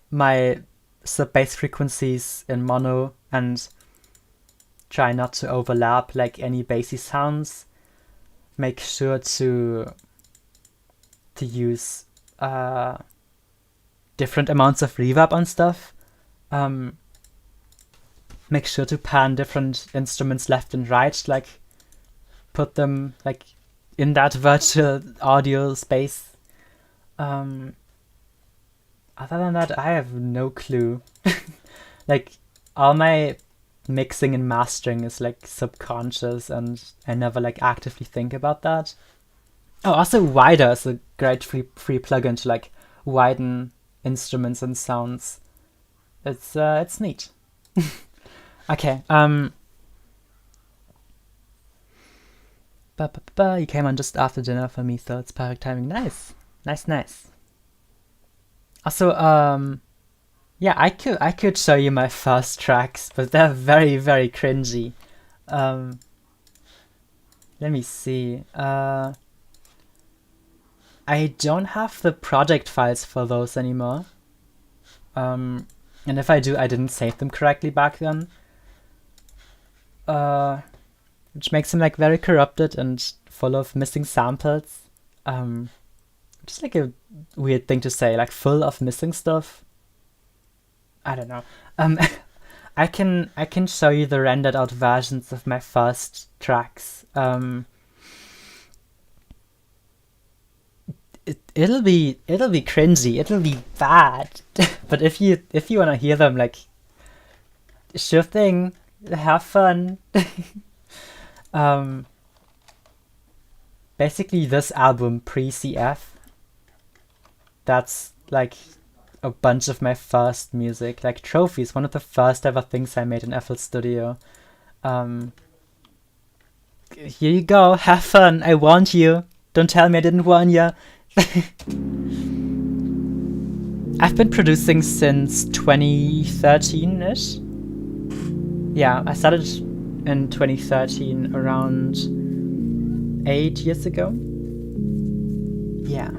sub-bass frequencies in mono and try not to overlap like any bassy sounds. Make sure to use different amounts of reverb on stuff. Make sure to pan different instruments left and right, like put them like in that virtual audio space. Other than that, I have no clue. Like all my mixing and mastering is like subconscious, and I never like actively think about that. Oh, also Wider is a great free plugin to like widen instruments and sounds. It's neat. Okay. You came on just after dinner for me, so it's perfect timing. Nice. Also, yeah, I could show you my first tracks, but they're very, very cringy. Let me see. I don't have the project files for those anymore. And if I do, I didn't save them correctly back then. Which makes them like very corrupted and full of missing samples. Just like a weird thing to say, like full of missing stuff. I don't know. I can show you the rendered out versions of my first tracks. It'll be cringy. It'll be bad. But if you wanna hear them, like, sure thing. Have fun. Basically, this album pre-CF. That's like a bunch of my first music, like Trophies, one of the first ever things I made in FL Studio. here you go, have fun, I warned you. Don't tell me I didn't warn you. I've been producing since 2013-ish. Yeah, I started in 2013, around 8 years ago. Yeah.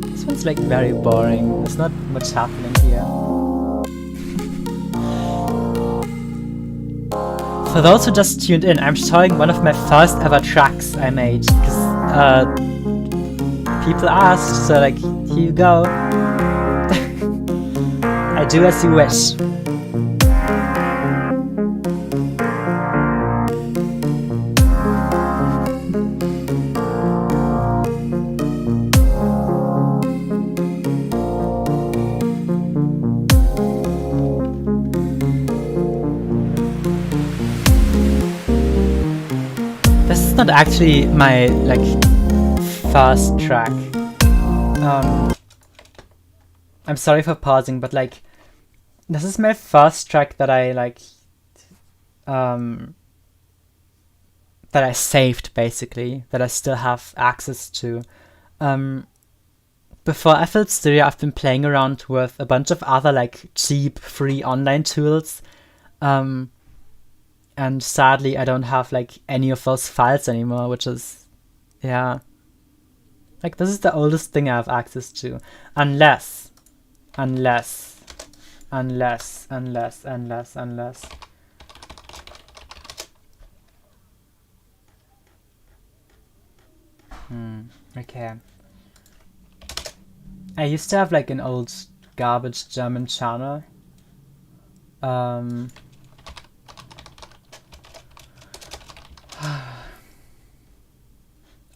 This one's like very boring. There's not much happening here. For those who just tuned in, I'm showing one of my first ever tracks I made, because people asked, so like, here you go. I do as you wish. This is not actually my like first track. I'm sorry for pausing, but like this is my first track that I like that I saved, basically, that I still have access to. Before FL Studio, I've been playing around with a bunch of other like cheap free online tools. And sadly, I don't have like any of those files anymore, which is, yeah. Like, this is the oldest thing I have access to. Unless. Okay. I used to have like an old garbage German channel.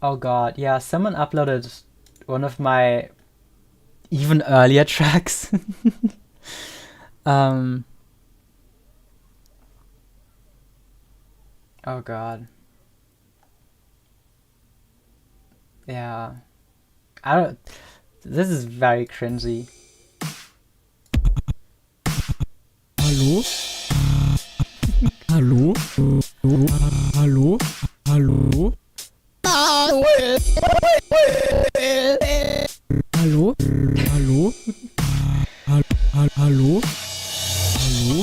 Oh god, yeah, someone uploaded one of my even earlier tracks. Oh god. Yeah. This is very cringy. Hallo? Hallo? Hallo? Hallo? Hallo? Hallo? Hallo? Hallo? Hallo?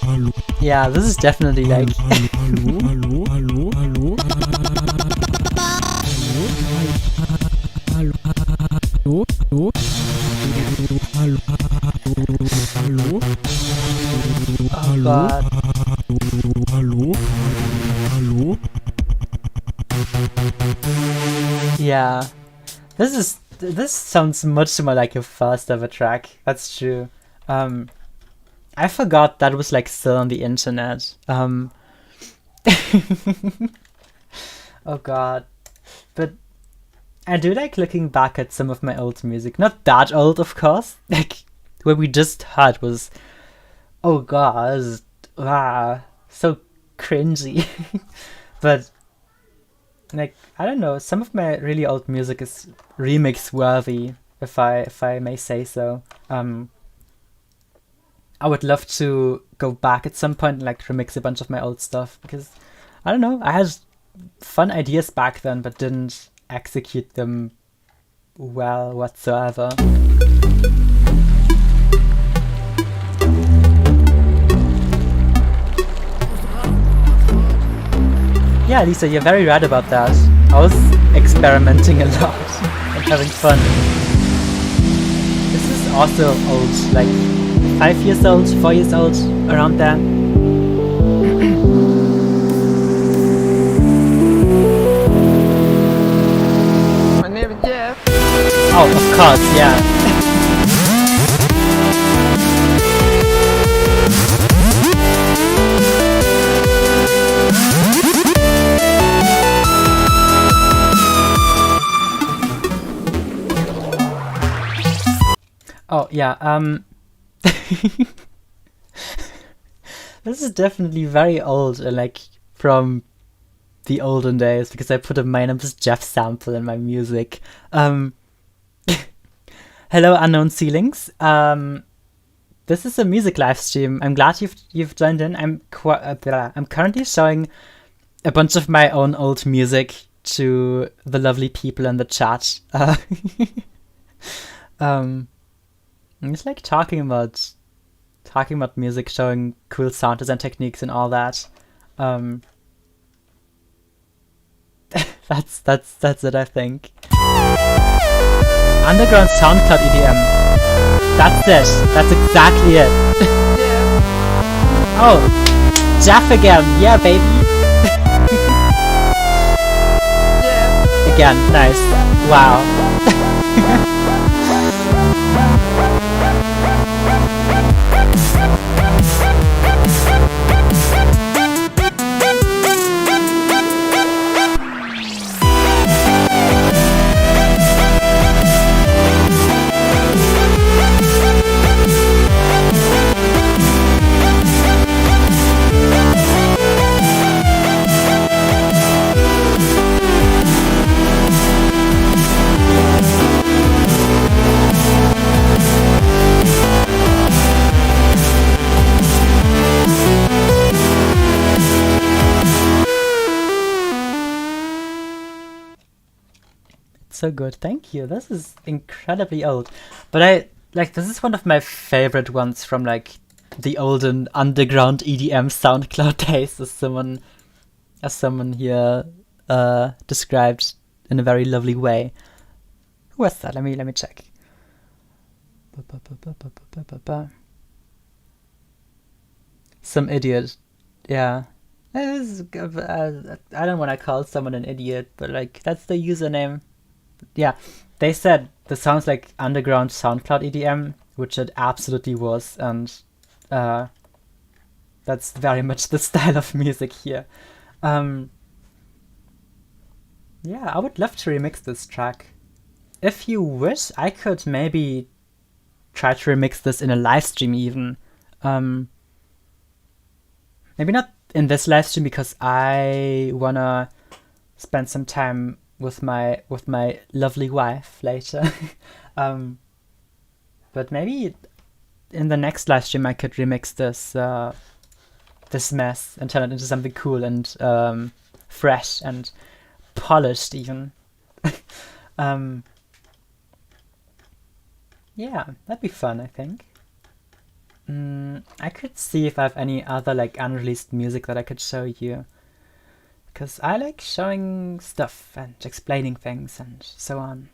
Hallo? Yeah, this is definitely like. Hallo? Hallo? Hallo? Hallo? Hallo? Hallo? Hallo? Hallo? Oh god. Hallo? Hallo? Yeah. This sounds much more like a first ever track. That's true. I forgot that was like still on the internet. Oh god. But I do like looking back at some of my old music. Not that old, of course. Like, what we just heard was, oh god, so cringy. But like, I don't know, some of my really old music is remix worthy, if I may say so. I would love to go back at some point and like remix a bunch of my old stuff, because I don't know, I had fun ideas back then but didn't execute them well whatsoever. Yeah, Lisa, you're very right about that. I was experimenting a lot and having fun. This is also old, like 5 years old, 4 years old, around there. My name is Jeff. Oh, of course, yeah. Oh, yeah, this is definitely very old, like, from the olden days, because I put a My Name is Jeff sample in my music. Have Hello, unknown ceilings. This is a music live stream. I'm glad you've joined in. I'm currently showing a bunch of my own old music to the lovely people in the chat. I'm just like talking about music, showing cool sound design techniques and all that. That's it, I think. Underground SoundCloud EDM. That's it. That's exactly it. Yeah. Oh, Jeff again. Yeah, baby. Yeah. Again, nice. Wow. So good, thank you. This is incredibly old, but this is one of my favorite ones from like the olden underground EDM SoundCloud days, as someone here described in a very lovely way. Who was that? Let me check. Some idiot. Yeah. I don't want to call someone an idiot, but like that's the username. Yeah, they said this sounds like underground SoundCloud EDM, which it absolutely was, and that's very much the style of music here. Yeah, I would love to remix this track. If you wish, I could maybe try to remix this in a live stream even. Maybe not in this live stream because I wanna spend some time with my lovely wife later. But maybe in the next live stream I could remix this mess and turn it into something cool and fresh and polished even. Yeah, that'd be fun, I think. I could see if I have any other like unreleased music that I could show you, because I like showing stuff and explaining things and so on.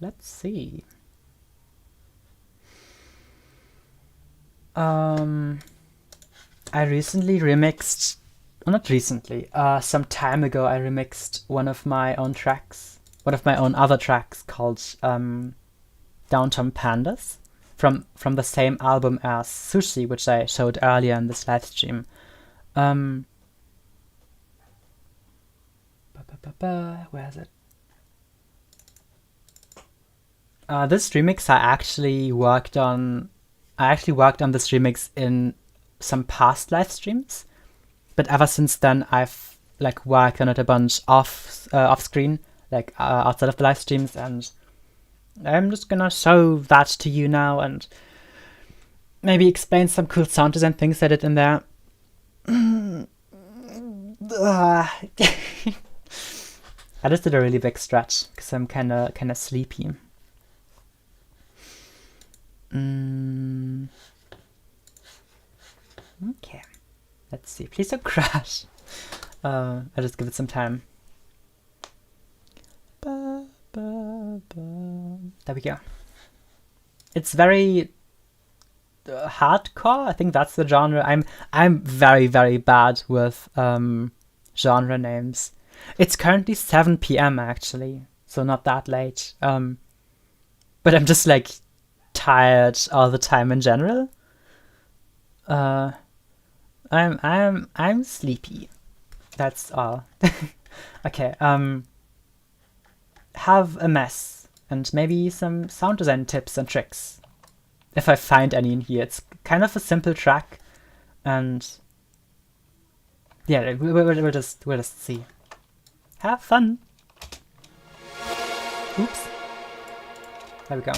Let's see. I recently remixed, well, not recently, some time ago I remixed one of my own other tracks called Downtown Pandas from the same album as Sushi, which I showed earlier in this live stream. Where is it? This remix I actually worked on this remix in some past live streams, but ever since then I've like worked on it a bunch off screen, like outside of the live streams, and I'm just gonna show that to you now and maybe explain some cool sound design things I did in there. I just did a really big stretch because I'm kind of sleepy. Okay, let's see. Please don't crash. I'll just give it some time. There we go. It's very hardcore. I think that's the genre. I'm very, very bad with genre names. It's currently 7 p.m. actually, so not that late. But I'm just like tired all the time in general. I'm sleepy. That's all. Okay. Have a mess and maybe some sound design tips and tricks, if I find any in here. It's kind of a simple track, and yeah, we'll just see. Have fun. Oops. There we go.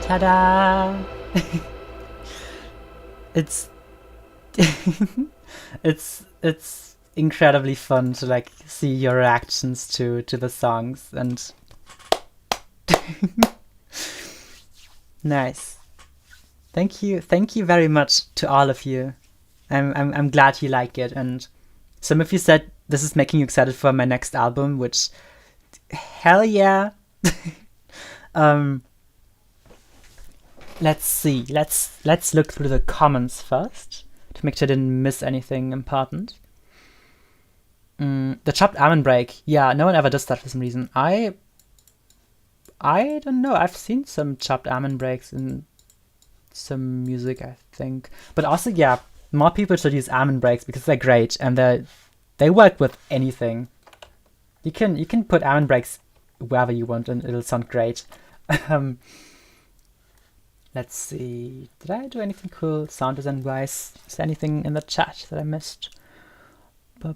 Ta-da! It's it's incredibly fun to like see your reactions to the songs, and nice. Thank you very much to all of you. I'm glad you like it, and some of you said this is making you excited for my next album, which hell yeah. Let's see. Let's look through the comments first to make sure I didn't miss anything important. The chopped almond break. Yeah, no one ever does that for some reason. I don't know. I've seen some chopped almond breaks in some music, I think. But also, yeah, more people should use almond breaks because they're great and they work with anything. You can put almond breaks wherever you want and it'll sound great. Let's see. Did I do anything cool sound design wise? Is there anything in the chat that I missed? And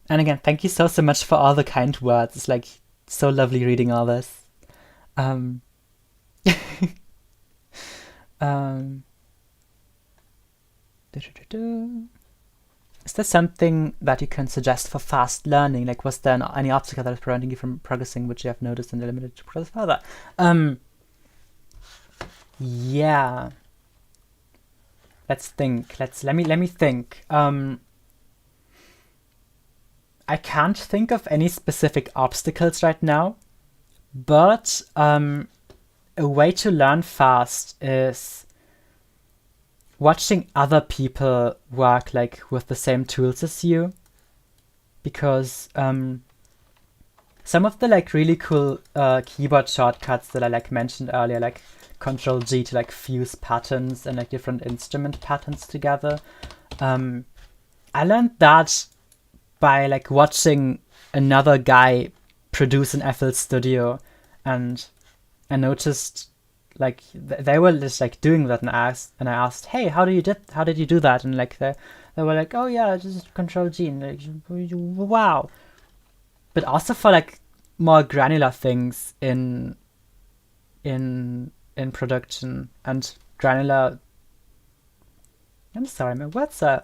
again, thank you so much for all the kind words. It's like so lovely reading all this. Is there something that you can suggest for fast learning? Like, was there any obstacle that is preventing you from progressing, which you have noticed and limited to progress further? Yeah. Let's think. Let me think. I can't think of any specific obstacles right now, but a way to learn fast is watching other people work like with the same tools as you, because some of the like really cool keyboard shortcuts that I like mentioned earlier, like Control G to like fuse patterns and like different instrument patterns together, I learned that by like watching another guy produce in FL Studio, and I noticed like they were just like doing that, and I asked, hey, how did you do that? And like they were like, oh yeah, just Control G, and like, wow. But also for like more granular things in in production, and granular. I'm sorry, my words are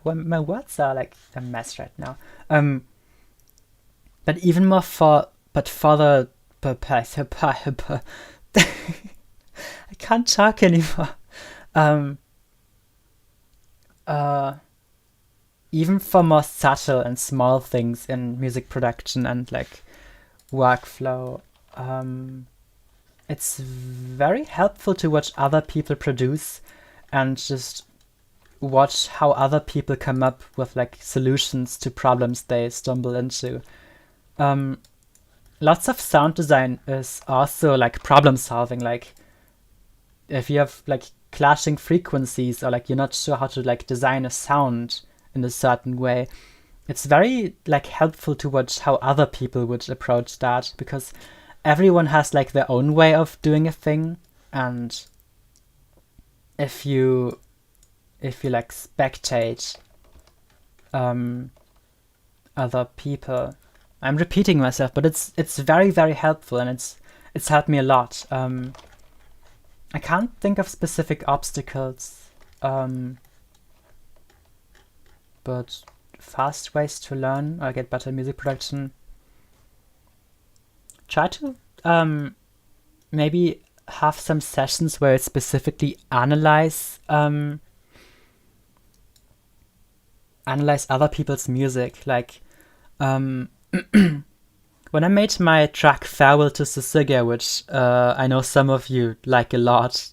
like a mess right now. But even more further. I can't talk anymore. Even for more subtle and small things in music production and like workflow, it's very helpful to watch other people produce and just watch how other people come up with like solutions to problems they stumble into. Lots of sound design is also like problem solving. Like if you have like clashing frequencies, or like you're not sure how to like design a sound in a certain way, it's very like helpful to watch how other people would approach that, because everyone has like their own way of doing a thing. And if you like spectate other people, I'm repeating myself, but it's very, very helpful, and it's helped me a lot. I can't think of specific obstacles, but fast ways to learn or get better music production. Try to maybe have some sessions where you specifically analyze other people's music. Like when I made my track Farewell to Susuge, which I know some of you like a lot,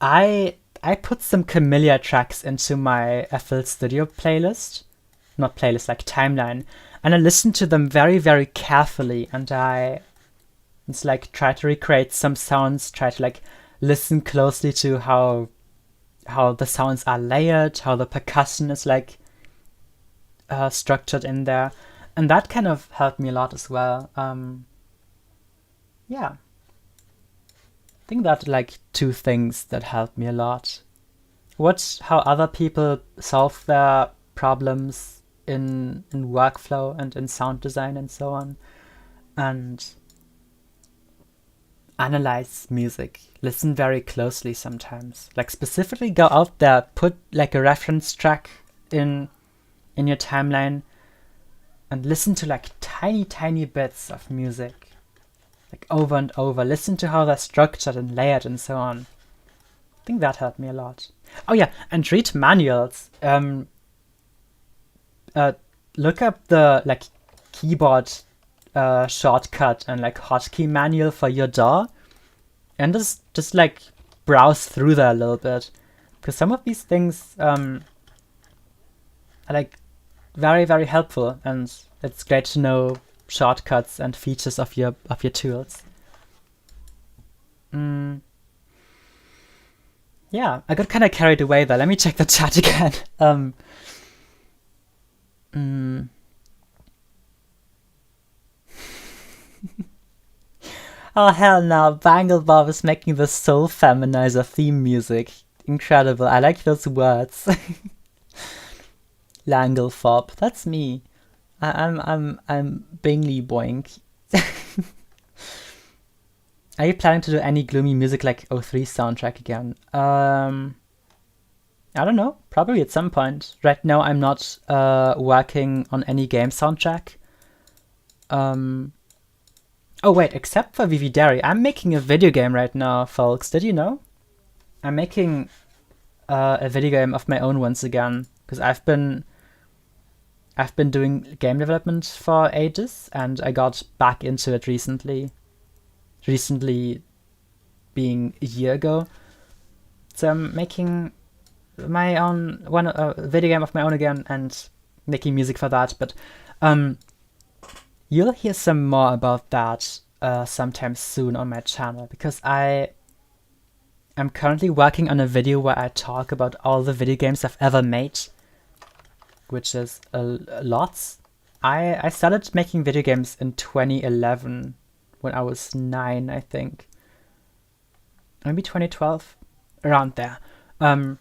I put some Camellia tracks into my FL Studio playlist, not playlist, like timeline, and I listened to them very, very carefully, and it's like try to recreate some sounds, try to like listen closely to how the sounds are layered, how the percussion is like structured in there, and that kind of helped me a lot as well. Yeah, I think that like two things that helped me a lot. Watch how other people solve their problems in workflow and in sound design and so on, and analyze music. Listen very closely sometimes. Like specifically go out there, put like a reference track in your timeline, and listen to like tiny bits of music, like over and over. Listen to how they're structured and layered and so on. I think that helped me a lot. Oh yeah, and read manuals. Look up the like keyboard shortcut and like hotkey manual for your DAW, and just like browse through there a little bit, because some of these things are like very, very helpful, and it's great to know shortcuts and features of your tools. Yeah, I got kind of carried away there. Let me check the chat again. Oh hell no, Bangle Bob is making the Soul Feminizer theme music. Incredible, I like those words. Langlefob, that's me. I'm Bingley Boink. Are you planning to do any gloomy music like O3 soundtrack again? I don't know, probably at some point. Right now I'm not working on any game soundtrack. Oh wait, except for Vividary, I'm making a video game right now, folks. Did you know? I'm making a video game of my own once again, because I've been doing game development for ages, and I got back into it recently. Recently being a year ago. So I'm making my own video game of my own again and making music for that. But you'll hear some more about that sometime soon on my channel, because I'm currently working on a video where I talk about all the video games I've ever made, which is lots. I started making video games in 2011 when I was 9, I think. Maybe 2012, around there. And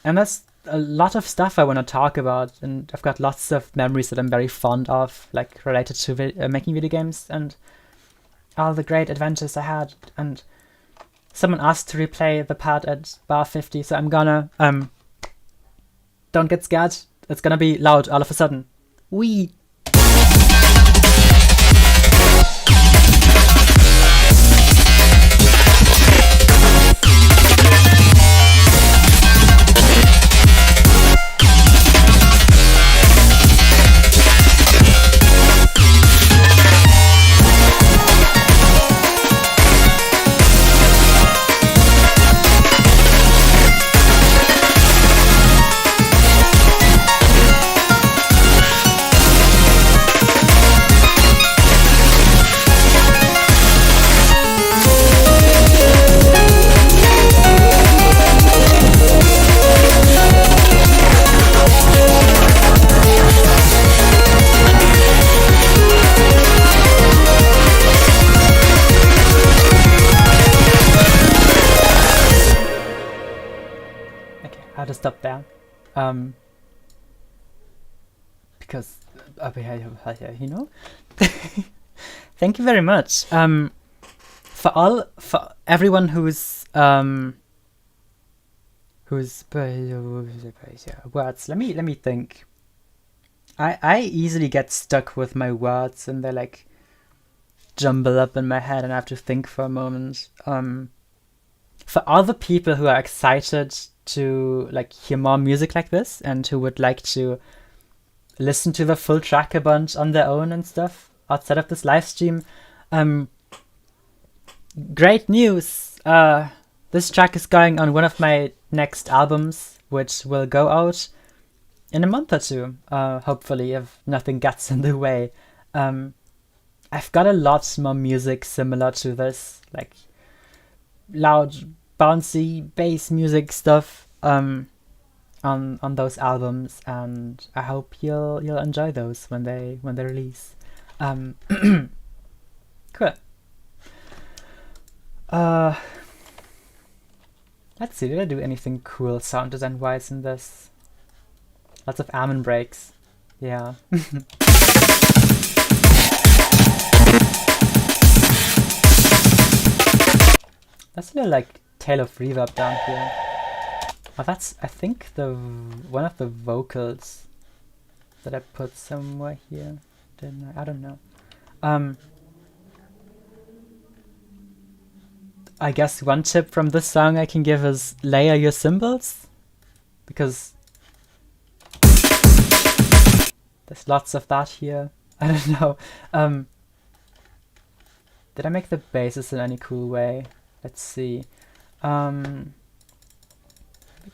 there's a lot of stuff I want to talk about, and I've got lots of memories that I'm very fond of, like related to making video games, and all the great adventures I had, and someone asked to replay the part at bar 50, so I'm gonna, don't get scared, it's gonna be loud all of a sudden. Wee! I'll just stop there, because you know. Thank you very much for everyone who's words. Let me think. I easily get stuck with my words, and they like jumble up in my head, and I have to think for a moment. For all the people who are excited to like hear more music like this, and who would like to listen to the full track a bunch on their own and stuff outside of this live stream, great news! This track is going on one of my next albums, which will go out in a month or two, hopefully, if nothing gets in the way. I've got a lot more music similar to this, like loud, bouncy bass music stuff on those albums, and I hope you'll enjoy those when they release. Cool. Let's see, did I do anything cool sound design wise in this? Lots of amen breaks. Yeah. That's a little like tail of reverb down here. Oh, that's, I think, one of the vocals that I put somewhere here. Didn't I don't know. I guess one tip from this song I can give is layer your cymbals, because there's lots of that here. I don't know. Did I make the basses in any cool way? Let's see. Let me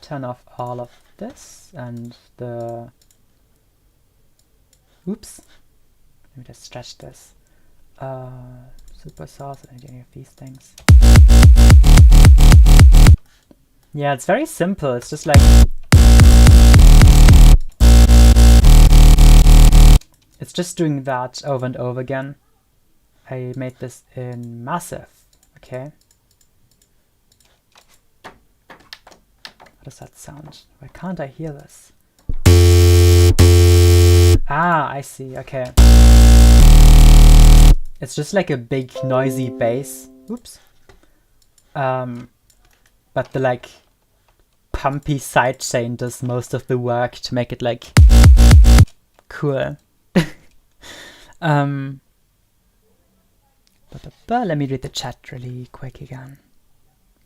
turn off all of this and the... Oops. Let me just stretch this. Super sauce and any of these things. Yeah, it's very simple. It's just like... It's just doing that over and over again. I made this in Massive. Okay. How does that sound? Why can't I hear this? Ah, I see. Okay. It's just like a big noisy bass. Oops. But the like pumpy sidechain does most of the work to make it like cool. Let me read the chat really quick again.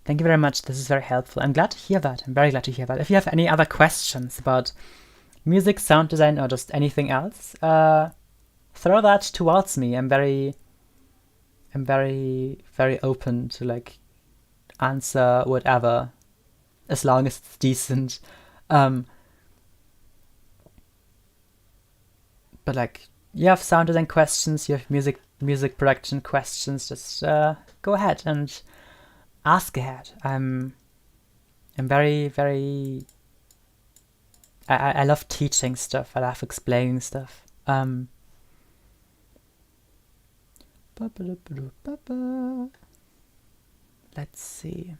Thank you very much. This is very helpful. I'm glad to hear that. I'm very glad to hear that. If you have any other questions about music, sound design, or just anything else, throw that towards me. I'm very, very open to like answer whatever, as long as it's decent. But like, you have sound design questions, you have music production questions, just go ahead and ask ahead. I'm very, very... I love teaching stuff. I love explaining stuff. Let's see.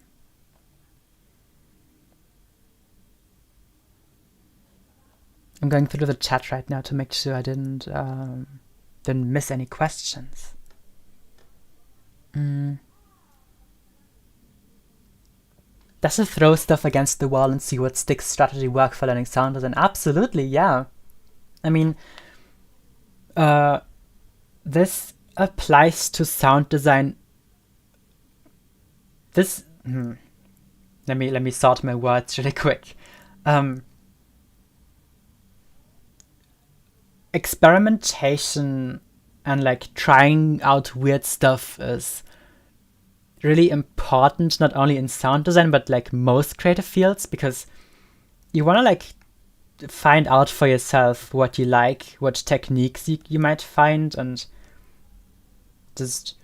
I'm going through the chat right now to make sure I didn't miss any questions. Does it throw stuff against the wall and see what sticks strategy work for learning sound design? Absolutely, yeah. I mean, this applies to sound design. This let me sort my words really quick. Experimentation and like trying out weird stuff is really important, not only in sound design but like most creative fields, because you want to like find out for yourself what you like, what techniques you might find, and just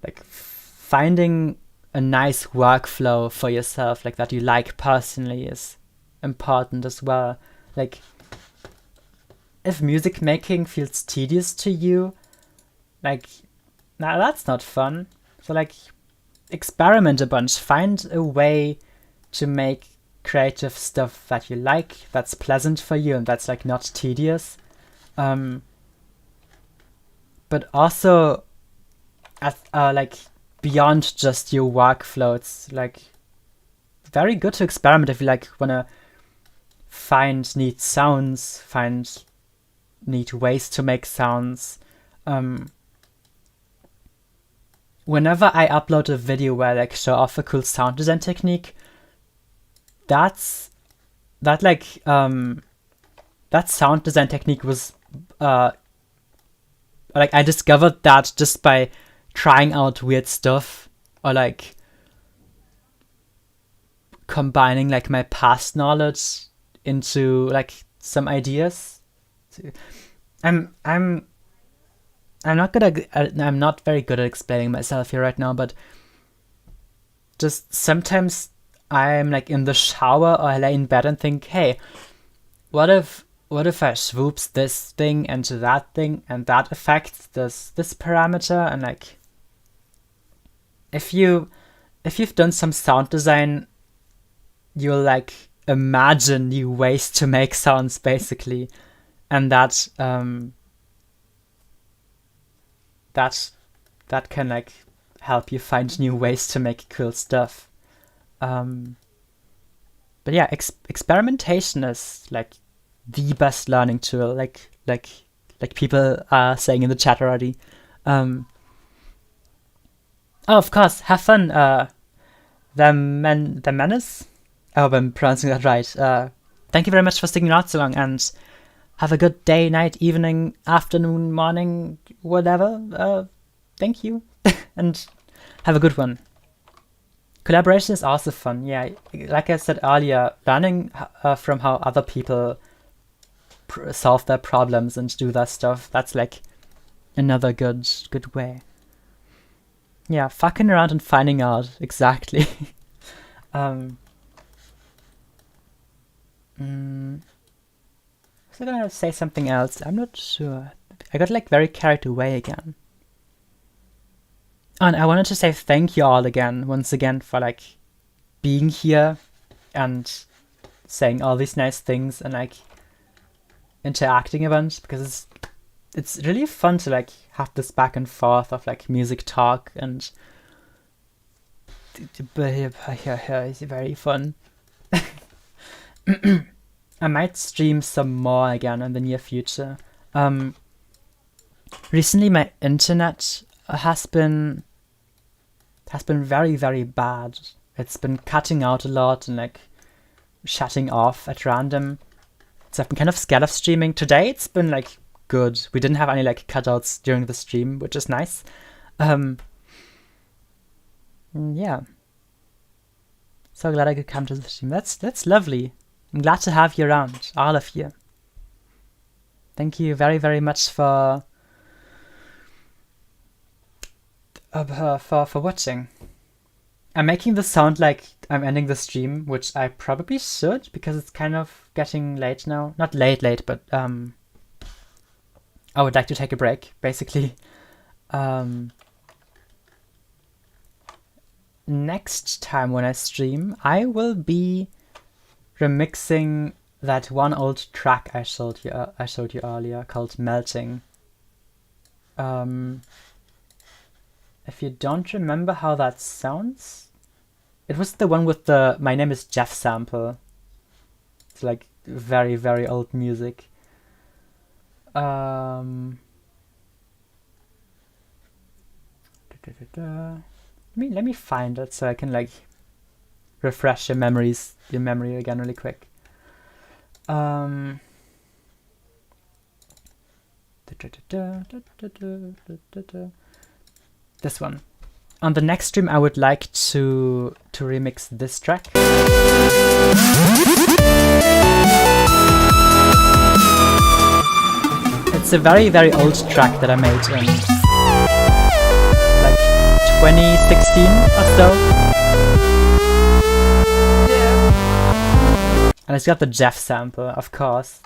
like finding a nice workflow for yourself, like that you like personally, is important as well. Like if music making feels tedious to you, like that's not fun. So like experiment a bunch, find a way to make creative stuff that you like, that's pleasant for you, and that's like not tedious. But also like beyond just your workflow, it's like very good to experiment if you like wanna find neat sounds, find neat ways to make sounds. Whenever I upload a video where I like show off a cool sound design technique, that sound design technique was like I discovered that just by trying out weird stuff, or like combining like my past knowledge into like some ideas. I'm not very good at explaining myself here right now, but just sometimes I'm like in the shower or I lay in bed and think, hey, what if I swoops this thing into that thing and that affects this parameter? And like if you've done some sound design, you'll like imagine new ways to make sounds basically, and that can like help you find new ways to make cool stuff. But yeah, experimentation is like the best learning tool, like people are saying in the chat already. Oh, of course, have fun. The menace. I hope I'm pronouncing that right. Thank you very much for sticking out so long, and have a good day, night, evening, afternoon, morning, whatever. Thank you, and have a good one. Collaboration is also fun. Yeah, like I said earlier, learning from how other people solve their problems and do their stuff, that's like another good way. Yeah, fucking around and finding out, exactly. Was I gonna say something else? I'm not sure. I got like very carried away again. And I wanted to say thank you all again, once again, for like being here and saying all these nice things and like interacting a bunch, because it's really fun to like have this back and forth of like music talk, and it's very fun. I might stream some more again in the near future. Recently my internet has been very, very bad. It's been cutting out a lot and like shutting off at random. So I've been kind of scared of streaming. Today it's been like good. We didn't have any like cutouts during the stream, which is nice. Yeah. So glad I could come to the stream. That's lovely. I'm glad to have you around, all of you. Thank you very, very much for watching. I'm making this sound like I'm ending the stream, which I probably should, because it's kind of getting late now. Not late, but I would like to take a break, basically. Next time when I stream, I will be remixing that one old track I showed you earlier called Melting. if you don't remember how that sounds, it was the one with the "My Name Is Jeff" sample. It's like very, very old music. Let me find it so I can like refresh your memory again really quick. This one. On the next stream, I would like to remix this track. It's a very, very old track that I made in like 2016 or so. Yeah. And it's got the Jeff sample, of course.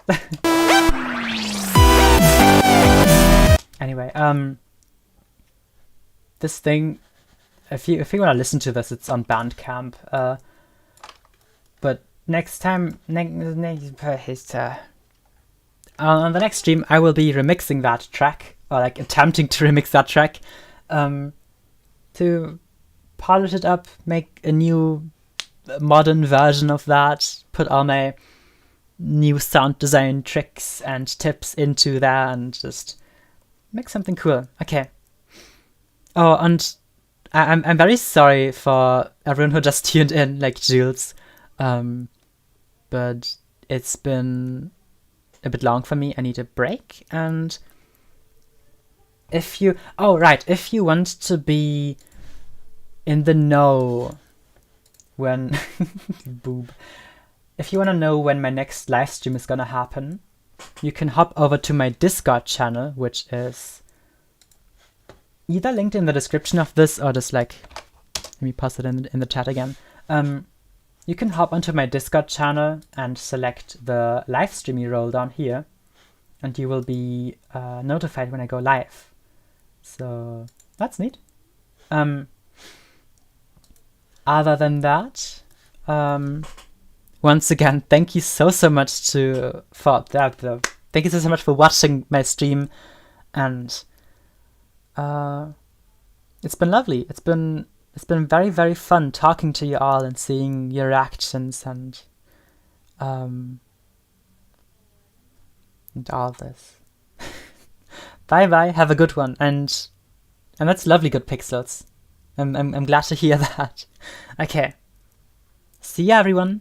Anyway, this thing, if you want to listen to this, it's on Bandcamp. But next time, on the next stream, I will be remixing that track, or like attempting to remix that track, to polish it up, make a new modern version of that, put all my new sound design tricks and tips into there, and just make something cool. Okay. Oh, and I'm very sorry for everyone who just tuned in, like Jules, but it's been a bit long for me. I need a break, and if you want to be in the know when boob, if you want to know when my next live stream is gonna happen, you can hop over to my Discord channel, which is either linked in the description of this or just like, let me pass it in the chat again. You can hop onto my Discord channel and select the live stream role down here, and you will be notified when I go live. So that's neat. Other than that, once again, thank you so much thank you so much for watching my stream, and it's been lovely. It's been very, very fun talking to you all and seeing your reactions and all this. Bye bye. Have a good one, and that's lovely, good pixels. I'm glad to hear that. Okay. See ya, everyone.